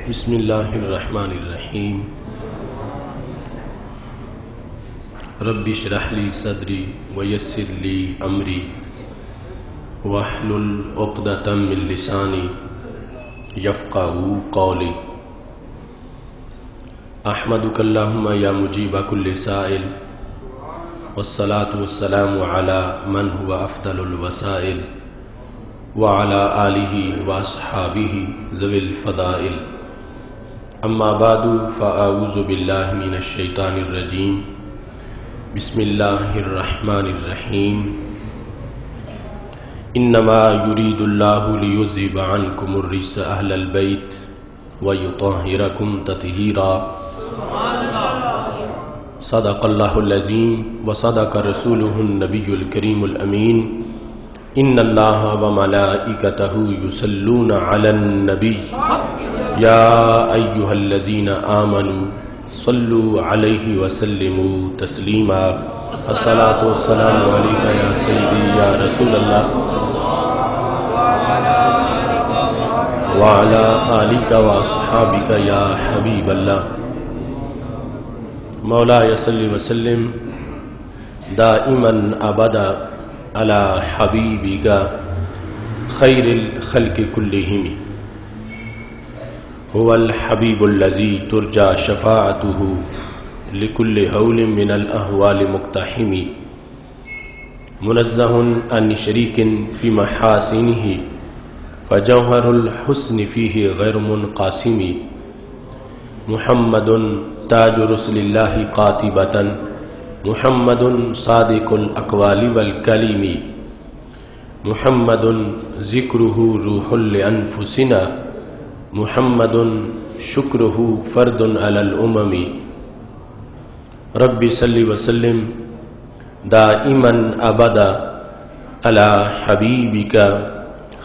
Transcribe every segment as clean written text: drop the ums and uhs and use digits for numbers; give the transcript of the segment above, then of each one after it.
بسم اللہ الرحمن الرحیم رب اشرح لی صدری ویسر لی امری واحلل عقدۃ من لسانی یفقہوا قولی احمدک اللہم یا مجیب کل سائل والصلاة والسلام علی من هو افضل الوسائل وعلى آلہ واصحابہ ذوی الفضائل اما بعد فاعوذ باللہ من الشیطان الرجیم بسم اللہ الرحمن الرحیم انما یرید اللہ لیذہب عنکم الرجس اہل البیت ویطہرکم تطہیرا صدق اللہ العظیم وصدق رسولہ النبی الکریم الامین ان اللہ وملائکتہ یصلون علی النبی یا ایہا الذین آمنوا صلوا علیہ وسلموا تسلیما الصلاۃ والسلام علیک یا سیدی یا رسول اللہ وعلی آلک واصحابک یا حبیب اللہ مولاي صل وسلم دائما ابدا على حبيبك خير الخلق كلهم هو الحبيب الذي ترجى شفاعته لكل هول من الأهوال مقتحم منزه عن شريك في محاسنه فجوهر الحسن فيه غير منقسم محمد تاج رسل الله قاطبة محمد صادق الاقوال والکلم محمد ذکرہ روح لانفسنا محمد شکرہ فرد علی الامم رب صلی وسلم دائما ابدا علی حبیبک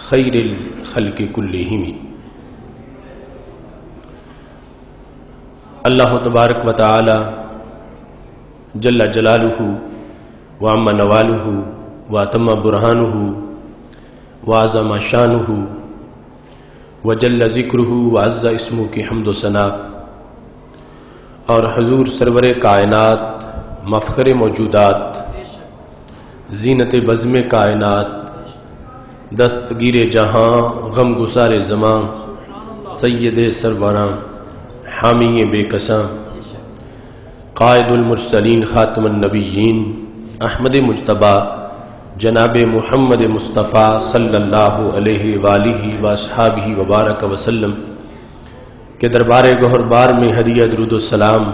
خیر الخلق کلہم۔ اللہ تبارک و تعالی جل جلالہ وعم نوالہ واتم برہانہ وعظم شانہ وجل ذکرہ وعز اسمہ کی حمد و ثنا اور حضور سرور کائنات مفخر موجودات زینت بزم کائنات دستگیر جہاں غم گسار زمان سید سربراں حامی بے کساں قائد المرسلین خاتم النبیین احمد مجتبی جناب محمد مصطفیٰ صلی اللہ علیہ وآلہ واصحابہ وبارک وسلم کے دربار گہر بار میں ہدیہ درود و سلام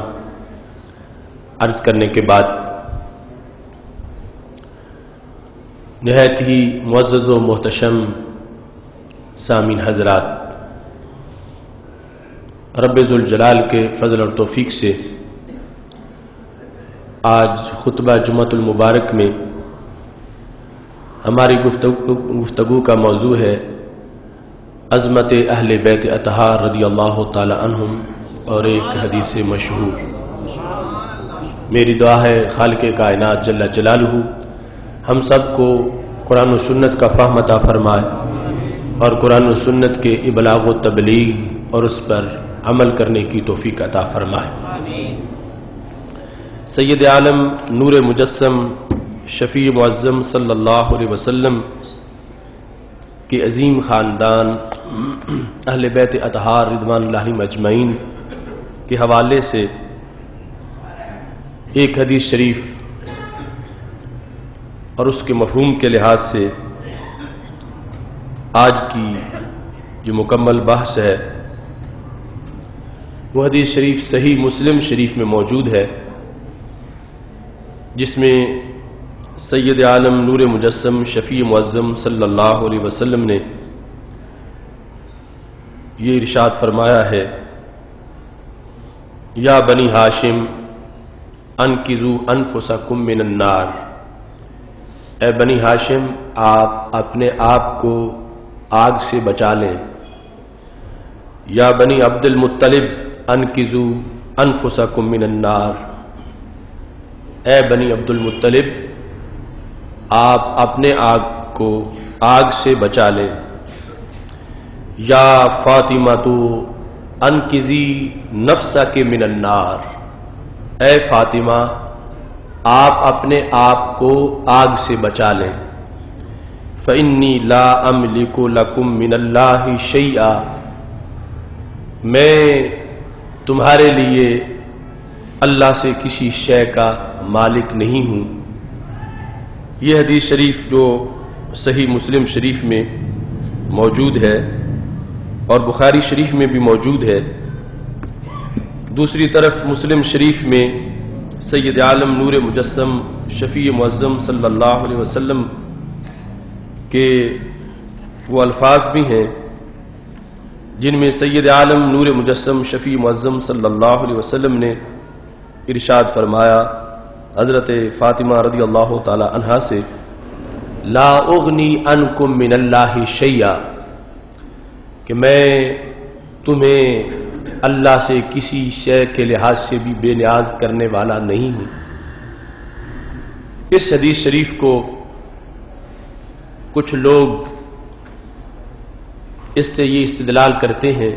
عرض کرنے کے بعد نہایت ہی معزز و محتشم سامعین حضرات، رب ذوالجلال کے فضل اور توفیق سے آج خطبہ جمعۃ المبارک میں ہماری گفتگو کا موضوع ہے عظمت اہل بیت اطہار رضی اللہ تعالی عنہم اور ایک حدیث مشہور۔ میری دعا ہے خالق کائنات جل جلالہ ہم سب کو قرآن و سنت کا فہم عطا فرمائے اور قرآن و سنت کے ابلاغ و تبلیغ اور اس پر عمل کرنے کی توفیق عطا فرمائے۔ سید عالم نور مجسم شفیع معظم صلی اللہ علیہ وسلم کے عظیم خاندان اہل بیت اطہار رضوان اللہ اجمعین کے حوالے سے ایک حدیث شریف اور اس کے مفہوم کے لحاظ سے آج کی جو مکمل بحث ہے وہ حدیث شریف صحیح مسلم شریف میں موجود ہے، جس میں سید عالم نور مجسم شفیع معظم صلی اللہ علیہ وسلم نے یہ ارشاد فرمایا ہے، یا بنی ہاشم انقذوا انفسکم من النار، اے بنی ہاشم آپ اپنے آپ کو آگ سے بچا لیں۔ یا بنی عبد المطلب انقذوا انفسکم من النار، اے بنی عبد المطلب آپ اپنے آپ کو آگ سے بچا لیں۔ یا فاطمہ تو انقذی نفسک من النار، اے فاطمہ آپ اپنے آپ کو آگ سے بچا لیں۔ فإنی لا املک لکم من اللہ شیئا، میں تمہارے لیے اللہ سے کسی شے کا مالک نہیں ہوں۔ یہ حدیث شریف جو صحیح مسلم شریف میں موجود ہے اور بخاری شریف میں بھی موجود ہے، دوسری طرف مسلم شریف میں سید عالم نور مجسم شفیع معظم صلی اللہ علیہ وسلم کے وہ الفاظ بھی ہیں جن میں سید عالم نور مجسم شفیع معظم صلی اللہ علیہ وسلم نے ارشاد فرمایا حضرت فاطمہ رضی اللہ تعالی عنہا سے، لا اغنی عنکم من اللہ شیئا، کہ میں تمہیں اللہ سے کسی شے کے لحاظ سے بھی بے نیاز کرنے والا نہیں ہوں۔ اس حدیث شریف کو کچھ لوگ اس سے یہ استدلال کرتے ہیں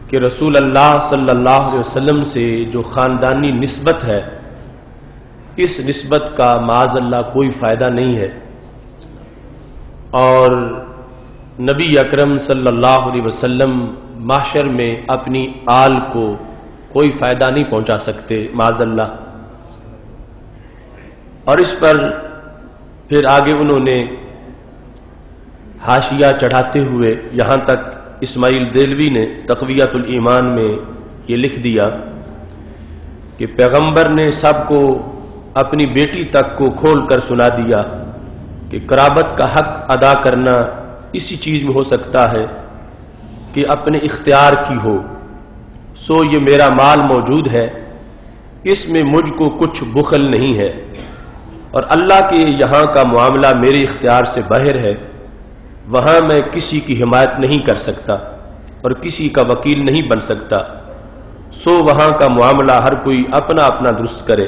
کہ رسول اللہ صلی اللہ علیہ وسلم سے جو خاندانی نسبت ہے، اس نسبت کا معاذ اللہ کوئی فائدہ نہیں ہے، اور نبی اکرم صلی اللہ علیہ وسلم محشر میں اپنی آل کو کوئی فائدہ نہیں پہنچا سکتے معاذ اللہ۔ اور اس پر پھر آگے انہوں نے حاشیہ چڑھاتے ہوئے یہاں تک اسماعیل دہلوی نے تقویۃ الایمان میں یہ لکھ دیا کہ پیغمبر نے سب کو اپنی بیٹی تک کو کھول کر سنا دیا کہ قرابت کا حق ادا کرنا اسی چیز میں ہو سکتا ہے کہ اپنے اختیار کی ہو، سو یہ میرا مال موجود ہے، اس میں مجھ کو کچھ بخل نہیں ہے، اور اللہ کے یہاں کا معاملہ میرے اختیار سے باہر ہے، وہاں میں کسی کی حمایت نہیں کر سکتا اور کسی کا وکیل نہیں بن سکتا، سو وہاں کا معاملہ ہر کوئی اپنا اپنا درست کرے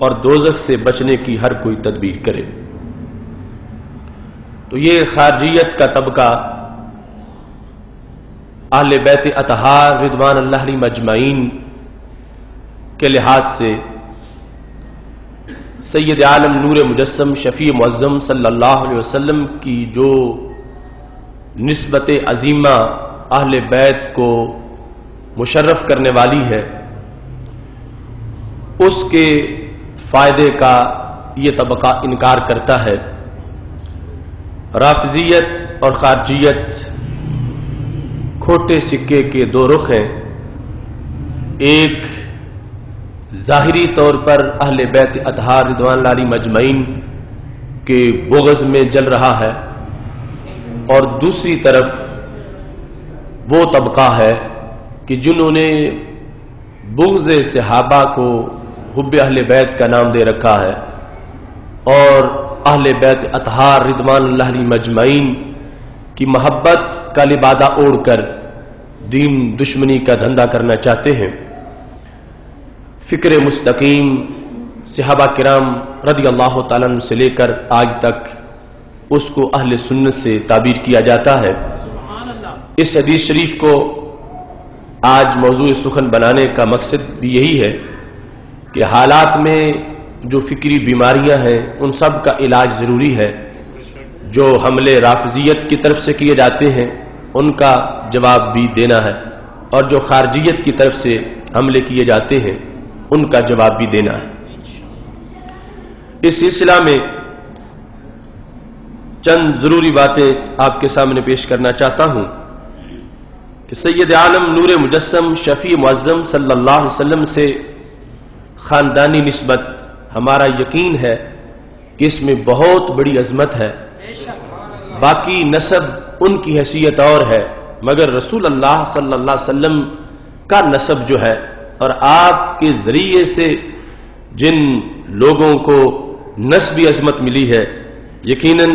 اور دوزخ سے بچنے کی ہر کوئی تدبیر کرے۔ تو یہ خارجیت کا طبقہ اہل بیت اطہار رضوان اللہ علیہم اجمعین کے لحاظ سے سید عالم نور مجسم شفیع معظم صلی اللہ علیہ وسلم کی جو نسبت عظیمہ اہل بیت کو مشرف کرنے والی ہے، اس کے فائدے کا یہ طبقہ انکار کرتا ہے۔ رافضیت اور خارجیت کھوٹے سکے کے دو رخ ہیں، ایک ظاہری طور پر اہل بیت اطہار رضوان اللہ علیہم اجمعین کے بغض میں جل رہا ہے، اور دوسری طرف وہ طبقہ ہے کہ جنہوں نے بغض صحابہ کو حب اہل بیت کا نام دے رکھا ہے اور اہل بیت اطہار رضوان اللہ علیہم اجمعین کی محبت کا لبادہ اوڑھ کر دین دشمنی کا دھندا کرنا چاہتے ہیں۔ فکر مستقیم صحابہ کرام رضی اللہ تعالیٰ عنہ سے لے کر آج تک اس کو اہل سنت سے تعبیر کیا جاتا ہے۔ اس حدیث شریف کو آج موضوع سخن بنانے کا مقصد بھی یہی ہے کہ حالات میں جو فکری بیماریاں ہیں ان سب کا علاج ضروری ہے۔ جو حملے رافضیت کی طرف سے کیے جاتے ہیں ان کا جواب بھی دینا ہے، اور جو خارجیت کی طرف سے حملے کیے جاتے ہیں ان کا جواب بھی دینا ہے۔ اس سلسلہ میں چند ضروری باتیں آپ کے سامنے پیش کرنا چاہتا ہوں کہ سید عالم نور مجسم شفیع معظم صلی اللہ علیہ وسلم سے خاندانی نسبت ہمارا یقین ہے کہ اس میں بہت بڑی عظمت ہے۔ باقی نسب ان کی حیثیت اور ہے، مگر رسول اللہ صلی اللہ علیہ وسلم کا نسب جو ہے اور آپ کے ذریعے سے جن لوگوں کو نسبی عظمت ملی ہے، یقیناً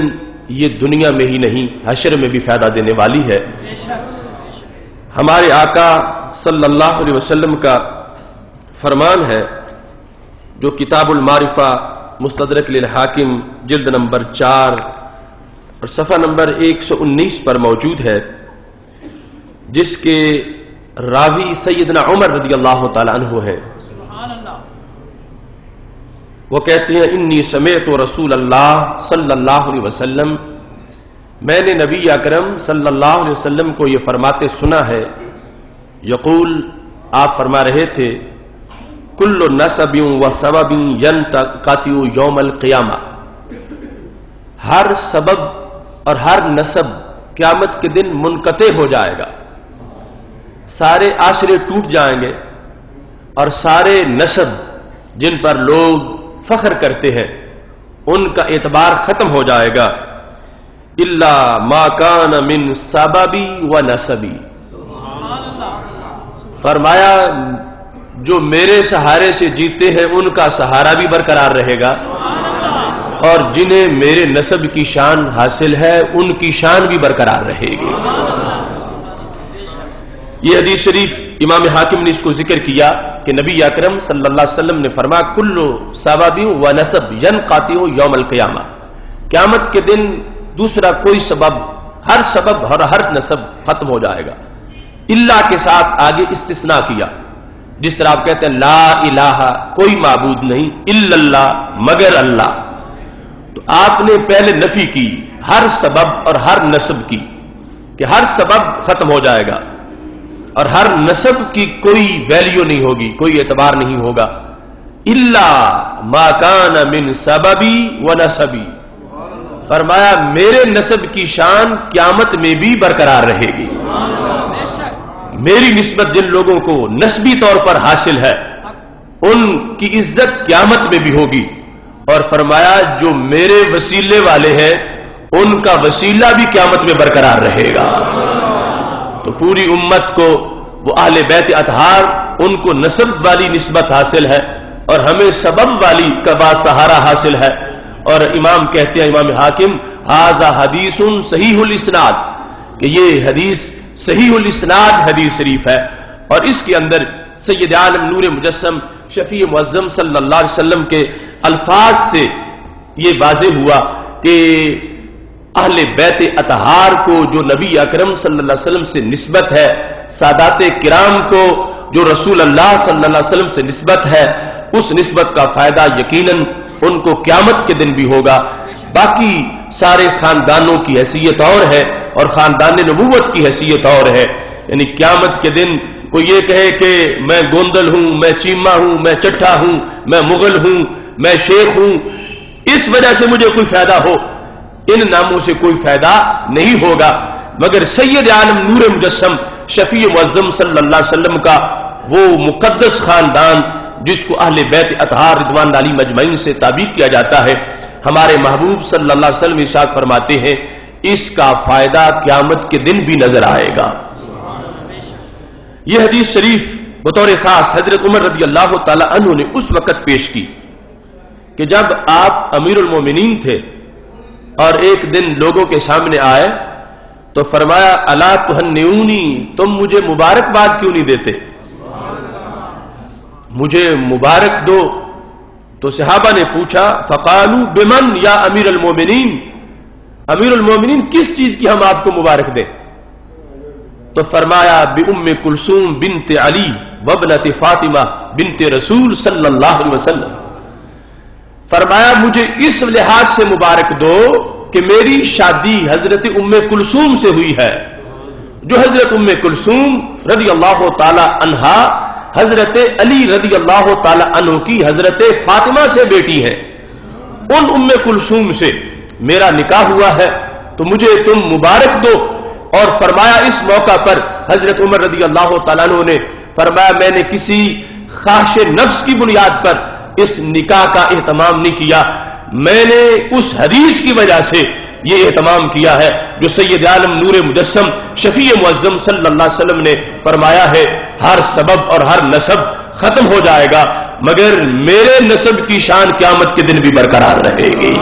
یہ دنیا میں ہی نہیں حشر میں بھی فائدہ دینے والی ہے۔ ہمارے آقا صلی اللہ علیہ وسلم کا فرمان ہے جو کتاب المعرفہ مستدرک للحاکم جلد نمبر 4 اور صفحہ نمبر 119 پر موجود ہے جس کے راوی سیدنا عمر رضی اللہ تعالی عنہ ہیں. وہ کہتے ہیں انی سمعت رسول اللہ صلی اللہ علیہ وسلم، میں نے نبی اکرم صلی اللہ علیہ وسلم کو یہ فرماتے سنا ہے. یقول، آپ فرما رہے تھے، کل نسب و سبب ینقطع یوم القیامہ، ہر سبب اور ہر نسب قیامت کے دن منقطع ہو جائے گا. سارے آسرے ٹوٹ جائیں گے اور سارے نسب جن پر لوگ فخر کرتے ہیں ان کا اعتبار ختم ہو جائے گا. الا ما کان من سببی و نسبی، فرمایا جو میرے سہارے سے جیتے ہیں ان کا سہارا بھی برقرار رہے گا اور جنہیں میرے نسب کی شان حاصل ہے ان کی شان بھی برقرار رہے گی. یہ حدیث شریف امام حاکم نے اس کو ذکر کیا کہ نبی اکرم صلی اللہ علیہ وسلم نے فرمایا کل سبب و نسب ینقطع یوم القیامہ، قیامت کے دن دوسرا کوئی سبب، ہر سبب اور ہر نسب ختم ہو جائے گا. اللہ کے ساتھ آگے استثناء کیا، جس طرح آپ کہتے ہیں لا الہ، کوئی معبود نہیں، الا اللہ، مگر اللہ. تو آپ نے پہلے نفی کی ہر سبب اور ہر نسب کی کہ ہر سبب ختم ہو جائے گا اور ہر نسب کی کوئی ویلیو نہیں ہوگی، کوئی اعتبار نہیں ہوگا. الا ما کان من سببی و نسبی، فرمایا میرے نسب کی شان قیامت میں بھی برقرار رہے گی. میری نسبت جن لوگوں کو نسبی طور پر حاصل ہے ان کی عزت قیامت میں بھی ہوگی. اور فرمایا جو میرے وسیلے والے ہیں ان کا وسیلہ بھی قیامت میں برقرار رہے گا. تو پوری امت کو وہ اہل بیت اطہار، ان کو نسب والی نسبت حاصل ہے اور ہمیں سبب والی کا سہارا حاصل ہے. اور امام کہتے ہیں، امام حاکم، ھذا حدیث صحیح الاسناد، کہ یہ حدیث صحیح الاسناد حدیث شریف ہے. اور اس کے اندر سید عالم نور مجسم شفیع معظم صلی اللہ علیہ وسلم کے الفاظ سے یہ واضح ہوا کہ اہل بیت اطہار کو جو نبی اکرم صلی اللہ علیہ وسلم سے نسبت ہے، سادات کرام کو جو رسول اللہ صلی اللہ علیہ وسلم سے نسبت ہے، اس نسبت کا فائدہ یقیناً ان کو قیامت کے دن بھی ہوگا. باقی سارے خاندانوں کی حیثیت اور ہے اور خاندان نبوت کی حیثیت اور ہے. یعنی قیامت کے دن کوئی یہ کہے کہ میں گوندل ہوں، میں چیما ہوں، میں چٹھا ہوں، میں مغل ہوں، میں شیخ ہوں، اس وجہ سے مجھے کوئی فائدہ ہو، ان ناموں سے کوئی فائدہ نہیں ہوگا. مگر سید عالم نور مجسم شفیع معظم صلی اللہ علیہ وسلم کا وہ مقدس خاندان جس کو اہل بیت اطہار رضوان علی مجمعین سے تعبیر کیا جاتا ہے، ہمارے محبوب صلی اللہ علیہ وسلم ارشاد فرماتے ہیں اس کا فائدہ قیامت کے دن بھی نظر آئے گا. یہ حدیث شریف بطور خاص حضرت عمر رضی اللہ تعالی عنہ نے اس وقت پیش کی کہ جب آپ امیر المومنین تھے اور ایک دن لوگوں کے سامنے آئے تو فرمایا الا تہنئونی، تم مجھے مبارکباد کیوں نہیں دیتے، مجھے مبارک دو. تو صحابہ نے پوچھا فقالوا بمن یا امیر المومنین، امیر المومنین کس چیز کی ہم آپ کو مبارک دیں؟ تو فرمایا بام کلثوم بنت علی وابنت فاطمہ بنت رسول صلی اللہ علیہ وسلم، فرمایا مجھے اس لحاظ سے مبارک دو کہ میری شادی حضرت ام کلثوم سے ہوئی ہے، جو حضرت ام کلثوم رضی اللہ تعالی عنہا حضرت علی رضی اللہ تعالی عنہ کی حضرت فاطمہ سے بیٹی ہے. ان ام کلثوم سے میرا نکاح ہوا ہے تو مجھے تم مبارک دو. اور فرمایا اس موقع پر حضرت عمر رضی اللہ تعالیٰ عنہ نے فرمایا میں نے کسی خواہش نفس کی بنیاد پر اس نکاح کا اہتمام نہیں کیا، میں نے اس حدیث کی وجہ سے یہ اہتمام کیا ہے جو سید عالم نور مجسم شفیع معظم صلی اللہ علیہ وسلم نے فرمایا ہے ہر سبب اور ہر نسب ختم ہو جائے گا مگر میرے نسب کی شان قیامت کے دن بھی برقرار رہے گی.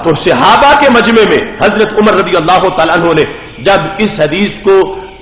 تو صحابہ کے مجمع میں حضرت عمر رضی اللہ تعالیٰ عنہ نے جب اس حدیث کو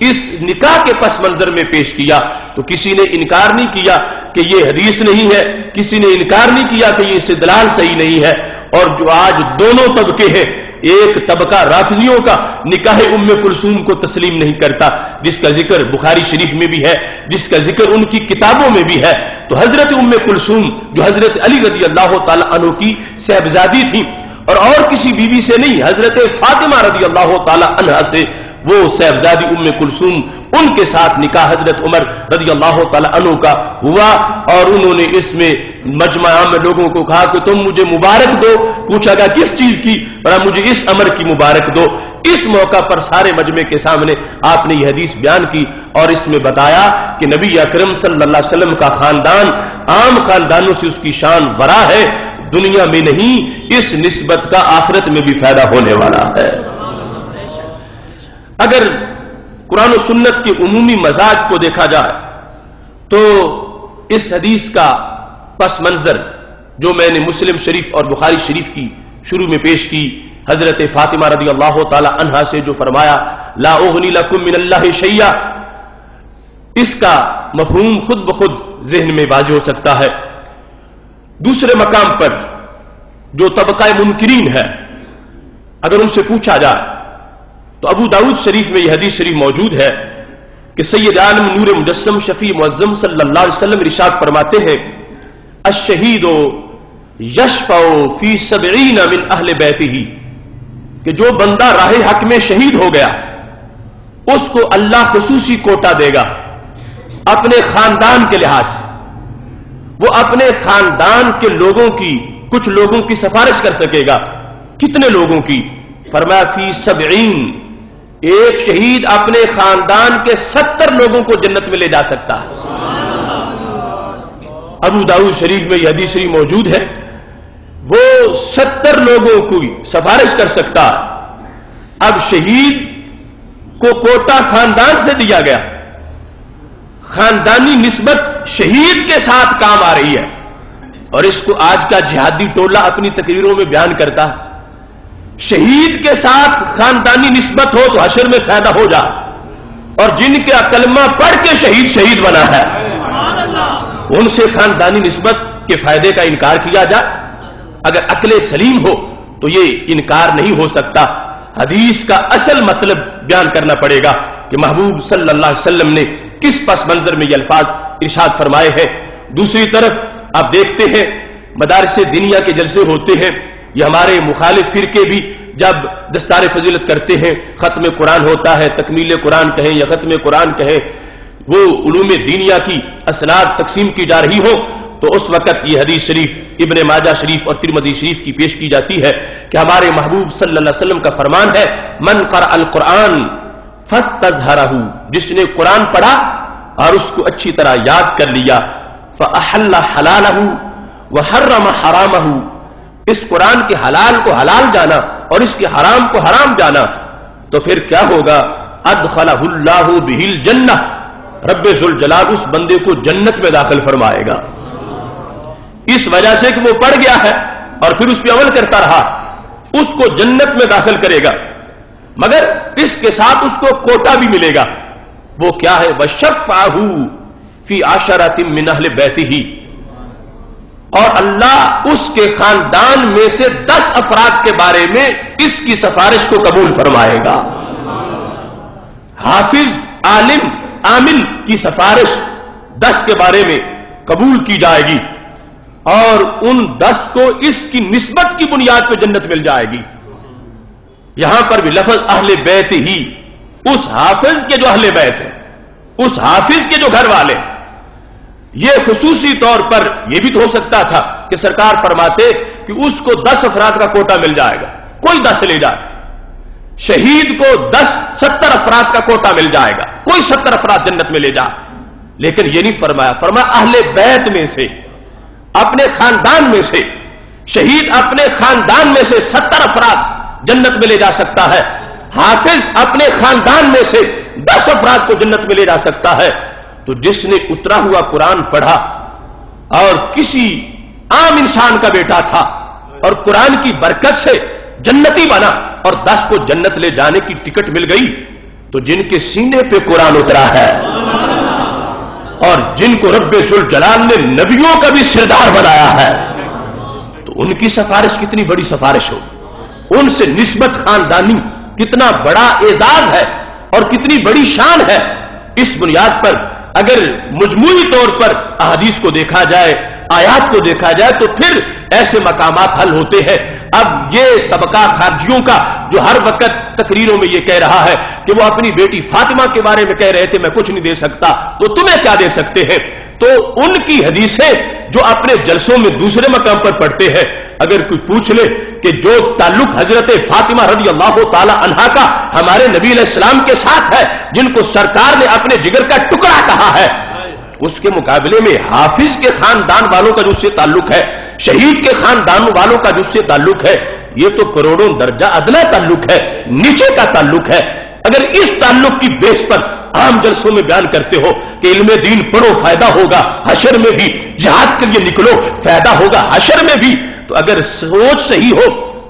اس نکاح کے پس منظر میں پیش کیا تو کسی نے انکار نہیں کیا کہ یہ حدیث نہیں ہے، کسی نے انکار نہیں کیا کہ یہ استدلال صحیح نہیں ہے. اور جو آج دونوں طبقے ہیں ایک طبقہ رافضیوں کا نکاح کلثوم کو تسلیم نہیں کرتا، جس کا ذکر بخاری شریف میں بھی ہے، جس کا ذکر ان کی کتابوں میں بھی ہے۔ تو حضرت کلثوم جو حضرت علی رضی اللہ تعالی عنہ کی صاحبزادی تھی اور کسی بیوی سے نہیں، حضرت فاطمہ رضی اللہ تعالی عنہا سے وہ صاحبزادی کلثوم، ان کے ساتھ نکاح حضرت عمر رضی اللہ تعالی عنہ کا ہوا، اور انہوں نے اس میں مجمع عام میں لوگوں کو کہا کہ تم مجھے مبارک دو۔ پوچھا گیا کس چیز کی؟ بڑا مجھے اس امر کی مبارک دو۔ اس موقع پر سارے مجمع کے سامنے آپ نے یہ حدیث بیان کی اور اس میں بتایا کہ نبی اکرم صلی اللہ علیہ وسلم کا خاندان عام خاندانوں سے اس کی شان بڑا ہے، دنیا میں نہیں، اس نسبت کا آخرت میں بھی فائدہ ہونے والا ہے۔ اگر قرآن و سنت کے عمومی مزاج کو دیکھا جائے تو اس حدیث کا پس منظر جو میں نے مسلم شریف اور بخاری شریف کی شروع میں پیش کی، حضرت فاطمہ رضی اللہ تعالی عنہا سے جو فرمایا لا اغنی لکم من اللہ شیئا، اس کا مفہوم خود بخود ذہن میں واضح ہو سکتا ہے۔ دوسرے مقام پر جو طبقہ منکرین ہے، اگر ان سے پوچھا جائے تو ابو داؤد شریف میں یہ حدیث شریف موجود ہے کہ سید عالم نور مجسم شفیع معظم صلی اللہ علیہ وسلم ارشاد فرماتے ہیں الشہید یشفع فی 70 من اہل بیتہ، کہ جو بندہ راہ حق میں شہید ہو گیا اس کو اللہ خصوصی کوٹا دے گا اپنے خاندان کے لحاظ سے، وہ اپنے خاندان کے لوگوں کی کچھ لوگوں کی سفارش کر سکے گا۔ کتنے لوگوں کی؟ فرمایا فی 70، ایک شہید اپنے خاندان کے 70 لوگوں کو جنت میں لے جا سکتا ہے۔ ابو داؤد شریف میں یہ حدیث شریف موجود ہے، وہ 70 لوگوں کو سفارش کر سکتا ہے۔ اب شہید کو کوٹا خاندان سے دیا گیا، خاندانی نسبت شہید کے ساتھ کام آ رہی ہے، اور اس کو آج کا جہادی ٹولہ اپنی تقریروں میں بیان کرتا ہے۔ شہید کے ساتھ خاندانی نسبت ہو تو حشر میں فائدہ ہو جائے، اور جن کا کلمہ پڑھ کے شہید بنا ہے ان سے خاندانی نسبت کے فائدے کا انکار کیا جائے، اگر عقل سلیم ہو تو یہ انکار نہیں ہو سکتا۔ حدیث کا اصل مطلب بیان کرنا پڑے گا کہ محبوب صلی اللہ علیہ وسلم نے کس پس منظر میں یہ الفاظ ارشاد فرمائے ہیں۔ دوسری طرف آپ دیکھتے ہیں مدارس دینیا کے جلسے ہوتے ہیں، یہ ہمارے مخالف فرقے بھی جب دستار فضیلت کرتے ہیں، ختم قرآن ہوتا ہے، تکمیل قرآن کہیں یا ختم قرآن کہیں، وہ علوم دینیا کی اسناد تقسیم کی جا رہی ہو تو اس وقت یہ حدیث شریف ابن ماجہ شریف اور ترمذی شریف کی پیش کی جاتی ہے کہ ہمارے محبوب صلی اللہ علیہ وسلم کا فرمان ہے من قرأ القرآن فاستظہرہ، جس نے قرآن پڑھا اور اس کو اچھی طرح یاد کر لیا، فأحل حلالہ وحرم حرامہ، اس قرآن کے حلال کو حلال جانا اور اس کے حرام کو حرام جانا، تو پھر کیا ہوگا؟ ادخلہ اللہ بہ الجنہ، رب ذوالجلال اس بندے کو جنت میں داخل فرمائے گا، اس وجہ سے کہ وہ پڑھ گیا ہے اور پھر اس پہ عمل کرتا رہا، اس کو جنت میں داخل کرے گا، مگر اس کے ساتھ اس کو کوٹا بھی ملے گا۔ وہ کیا ہے؟ وشفعہ فی 10 من اہل بیتہ، اور اللہ اس کے خاندان میں سے 10 افراد کے بارے میں اس کی سفارش کو قبول فرمائے گا۔ حافظ، عالم، عامل کی سفارش 10 کے بارے میں قبول کی جائے گی، اور ان 10 کو اس کی نسبت کی بنیاد پہ جنت مل جائے گی۔ یہاں پر بھی لفظ اہل بیت ہی، اس حافظ کے جو اہل بیت ہے، اس حافظ کے جو گھر والے، یہ خصوصی طور پر یہ بھی تو ہو سکتا تھا کہ سرکار فرماتے کہ اس کو 10 افراد کا کوٹا مل جائے گا، کوئی 10 لے جائے، شہید کو 70 افراد کا کوٹا مل جائے گا، کوئی 70 افراد جنت میں لے جائے، لیکن یہ نہیں فرمایا، فرمایا اہل بیت میں سے، اپنے خاندان میں سے، شہید اپنے خاندان میں سے 70 افراد جنت میں لے جا سکتا ہے، حافظ اپنے خاندان میں سے 10 افراد کو جنت میں لے جا سکتا ہے۔ تو جس نے اترا ہوا قرآن پڑھا اور کسی عام انسان کا بیٹا تھا اور قرآن کی برکت سے جنتی بنا اور 10 کو جنت لے جانے کی ٹکٹ مل گئی، تو جن کے سینے پہ قرآن اترا ہے اور جن کو رب ذوالجلال نے نبیوں کا بھی سردار بنایا ہے، تو ان کی سفارش کتنی بڑی سفارش ہو، ان سے نسبت خاندانی کتنا بڑا اعزاز ہے اور کتنی بڑی شان ہے. اس بنیاد پر اگر مجموعی طور پر احادیث کو دیکھا جائے، آیات کو دیکھا جائے، تو پھر ایسے مقامات حل ہوتے ہیں. اب یہ طبقہ خارجیوں کا جو ہر وقت تقریروں میں یہ کہہ رہا ہے کہ وہ اپنی بیٹی فاطمہ کے بارے میں کہہ رہے تھے میں کچھ نہیں دے سکتا، تو تمہیں کیا دے سکتے ہیں؟ تو ان کی حدیثیں جو اپنے جلسوں میں دوسرے مقام پر پڑھتے ہیں، اگر کوئی پوچھ لے کہ جو تعلق حضرت فاطمہ رضی اللہ تعالی عنہا کا ہمارے نبی علیہ السلام کے ساتھ ہے، جن کو سرکار نے اپنے جگر کا ٹکڑا کہا ہے، اس کے مقابلے میں حافظ کے خاندان والوں کا جو اس سے تعلق ہے، شہید کے خاندان والوں کا جو اس سے تعلق ہے، یہ تو کروڑوں درجہ ادنا تعلق ہے، نیچے کا تعلق ہے. اگر اس تعلق کی بیس پر عام جلسوں میں بیان کرتے ہو کہ علم دین پڑھو فائدہ ہوگا حشر میں بھی، جہاد کے لیے نکلو فائدہ ہوگا حشر میں بھی، تو اگر سوچ صحیح ہو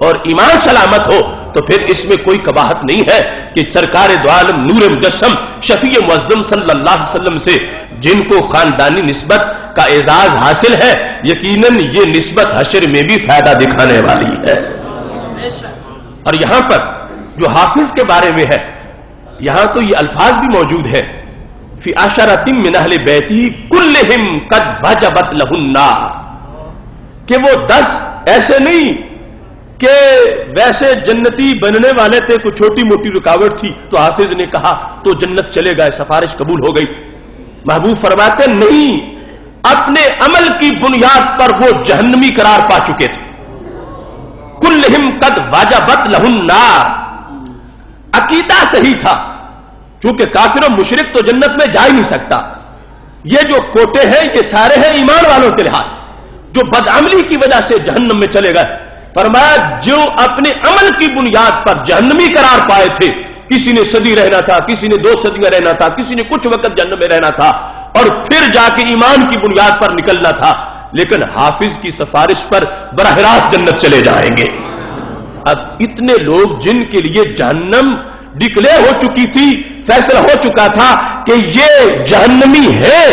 اور ایمان سلامت ہو تو پھر اس میں کوئی قباحت نہیں ہے کہ سرکار دو عالم نور مجسم شفیع معظم صلی اللہ علیہ وسلم سے جن کو خاندانی نسبت کا اعزاز حاصل ہے، یقیناً یہ نسبت حشر میں بھی فائدہ دکھانے والی ہے. اور یہاں پر جو حافظ کے بارے میں ہے، یہاں تو یہ الفاظ بھی موجود ہے فی عشرۃ من اہل بیتہ کلہم قد وجبت لہ النار، کہ وہ 10 ایسے نہیں کہ ویسے جنتی بننے والے تھے، کوئی چھوٹی موٹی رکاوٹ تھی تو حافظ نے کہا تو جنت چلے گئے، سفارش قبول ہو گئی. محبوب فرماتے نہیں، اپنے عمل کی بنیاد پر وہ جہنمی قرار پا چکے تھے. کلہم قد وجبت لہ النار، عقیدہ صحیح تھا، چونکہ کافر و مشرک تو جنت میں جا ہی نہیں سکتا. یہ جو کوٹے ہیں یہ سارے ہیں ایمان والوں کے لحاظ جو بدعملی کی وجہ سے جہنم میں چلے گئے. فرمایا جو اپنے عمل کی بنیاد پر جہنمی قرار پائے تھے، کسی نے صدی رہنا تھا، کسی نے 2 صدیاں رہنا تھا، کسی نے کچھ وقت جہنم میں رہنا تھا اور پھر جا کے ایمان کی بنیاد پر نکلنا تھا، لیکن حافظ کی سفارش پر براہ راست جنت چلے جائیں گے. اب اتنے لوگ جن کے لیے جہنم ڈکلیئر ہو چکی تھی، فیصلہ ہو چکا تھا کہ یہ جہنمی ہے،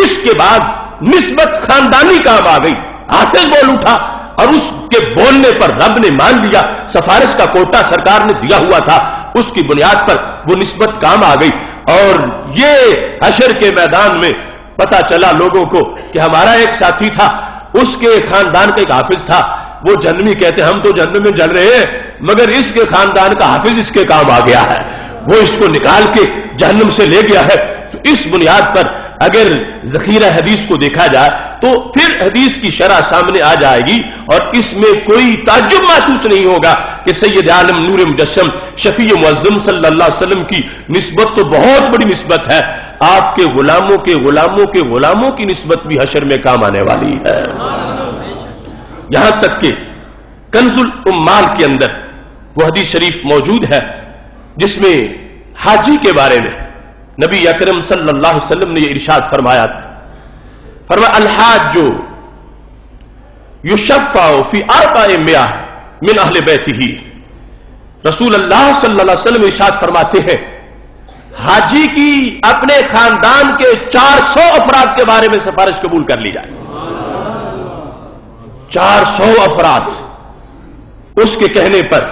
اس کے بعد نسبت خاندانی کام آ گئی. حافظ بول اٹھا اور اس کے بولنے پر رب نے مان لیا، سفارش کا کوٹا سرکار نے دیا ہوا تھا، اس کی بنیاد پر وہ نسبت کام آ گئی. اور یہ حشر کے میدان میں پتا چلا لوگوں کو کہ ہمارا ایک ساتھی تھا، اس کے خاندان کا ایک حافظ تھا، وہ جہنمی کہتے ہم تو جہنم میں جل رہے ہیں مگر اس کے خاندان کا حافظ اس کے کام آ گیا ہے، وہ اس کو نکال کے جہنم سے لے گیا ہے. تو اس بنیاد پر اگر ذخیرہ حدیث کو دیکھا جائے تو پھر حدیث کی شرح سامنے آ جائے گی اور اس میں کوئی تعجب محسوس نہیں ہوگا کہ سید عالم نور مجسم شفیع معظم صلی اللہ علیہ وسلم کی نسبت تو بہت بڑی نسبت ہے، آپ کے غلاموں کے غلاموں کے غلاموں کی نسبت بھی حشر میں کام آنے والی ہے. یہاں تک کہ کنز الامال کے اندر وہ حدیث شریف موجود ہے جس میں حاجی کے بارے میں نبی اکرم صلی اللہ علیہ وسلم نے یہ ارشاد فرمایا الحاج یشفع فی 400 من اہل بیتہ. رسول اللہ صلی اللہ علیہ وسلم ارشاد فرماتے ہیں حاجی کی اپنے خاندان کے 400 افراد کے بارے میں سفارش قبول کر لی جائے. 400 افراد اس کے کہنے پر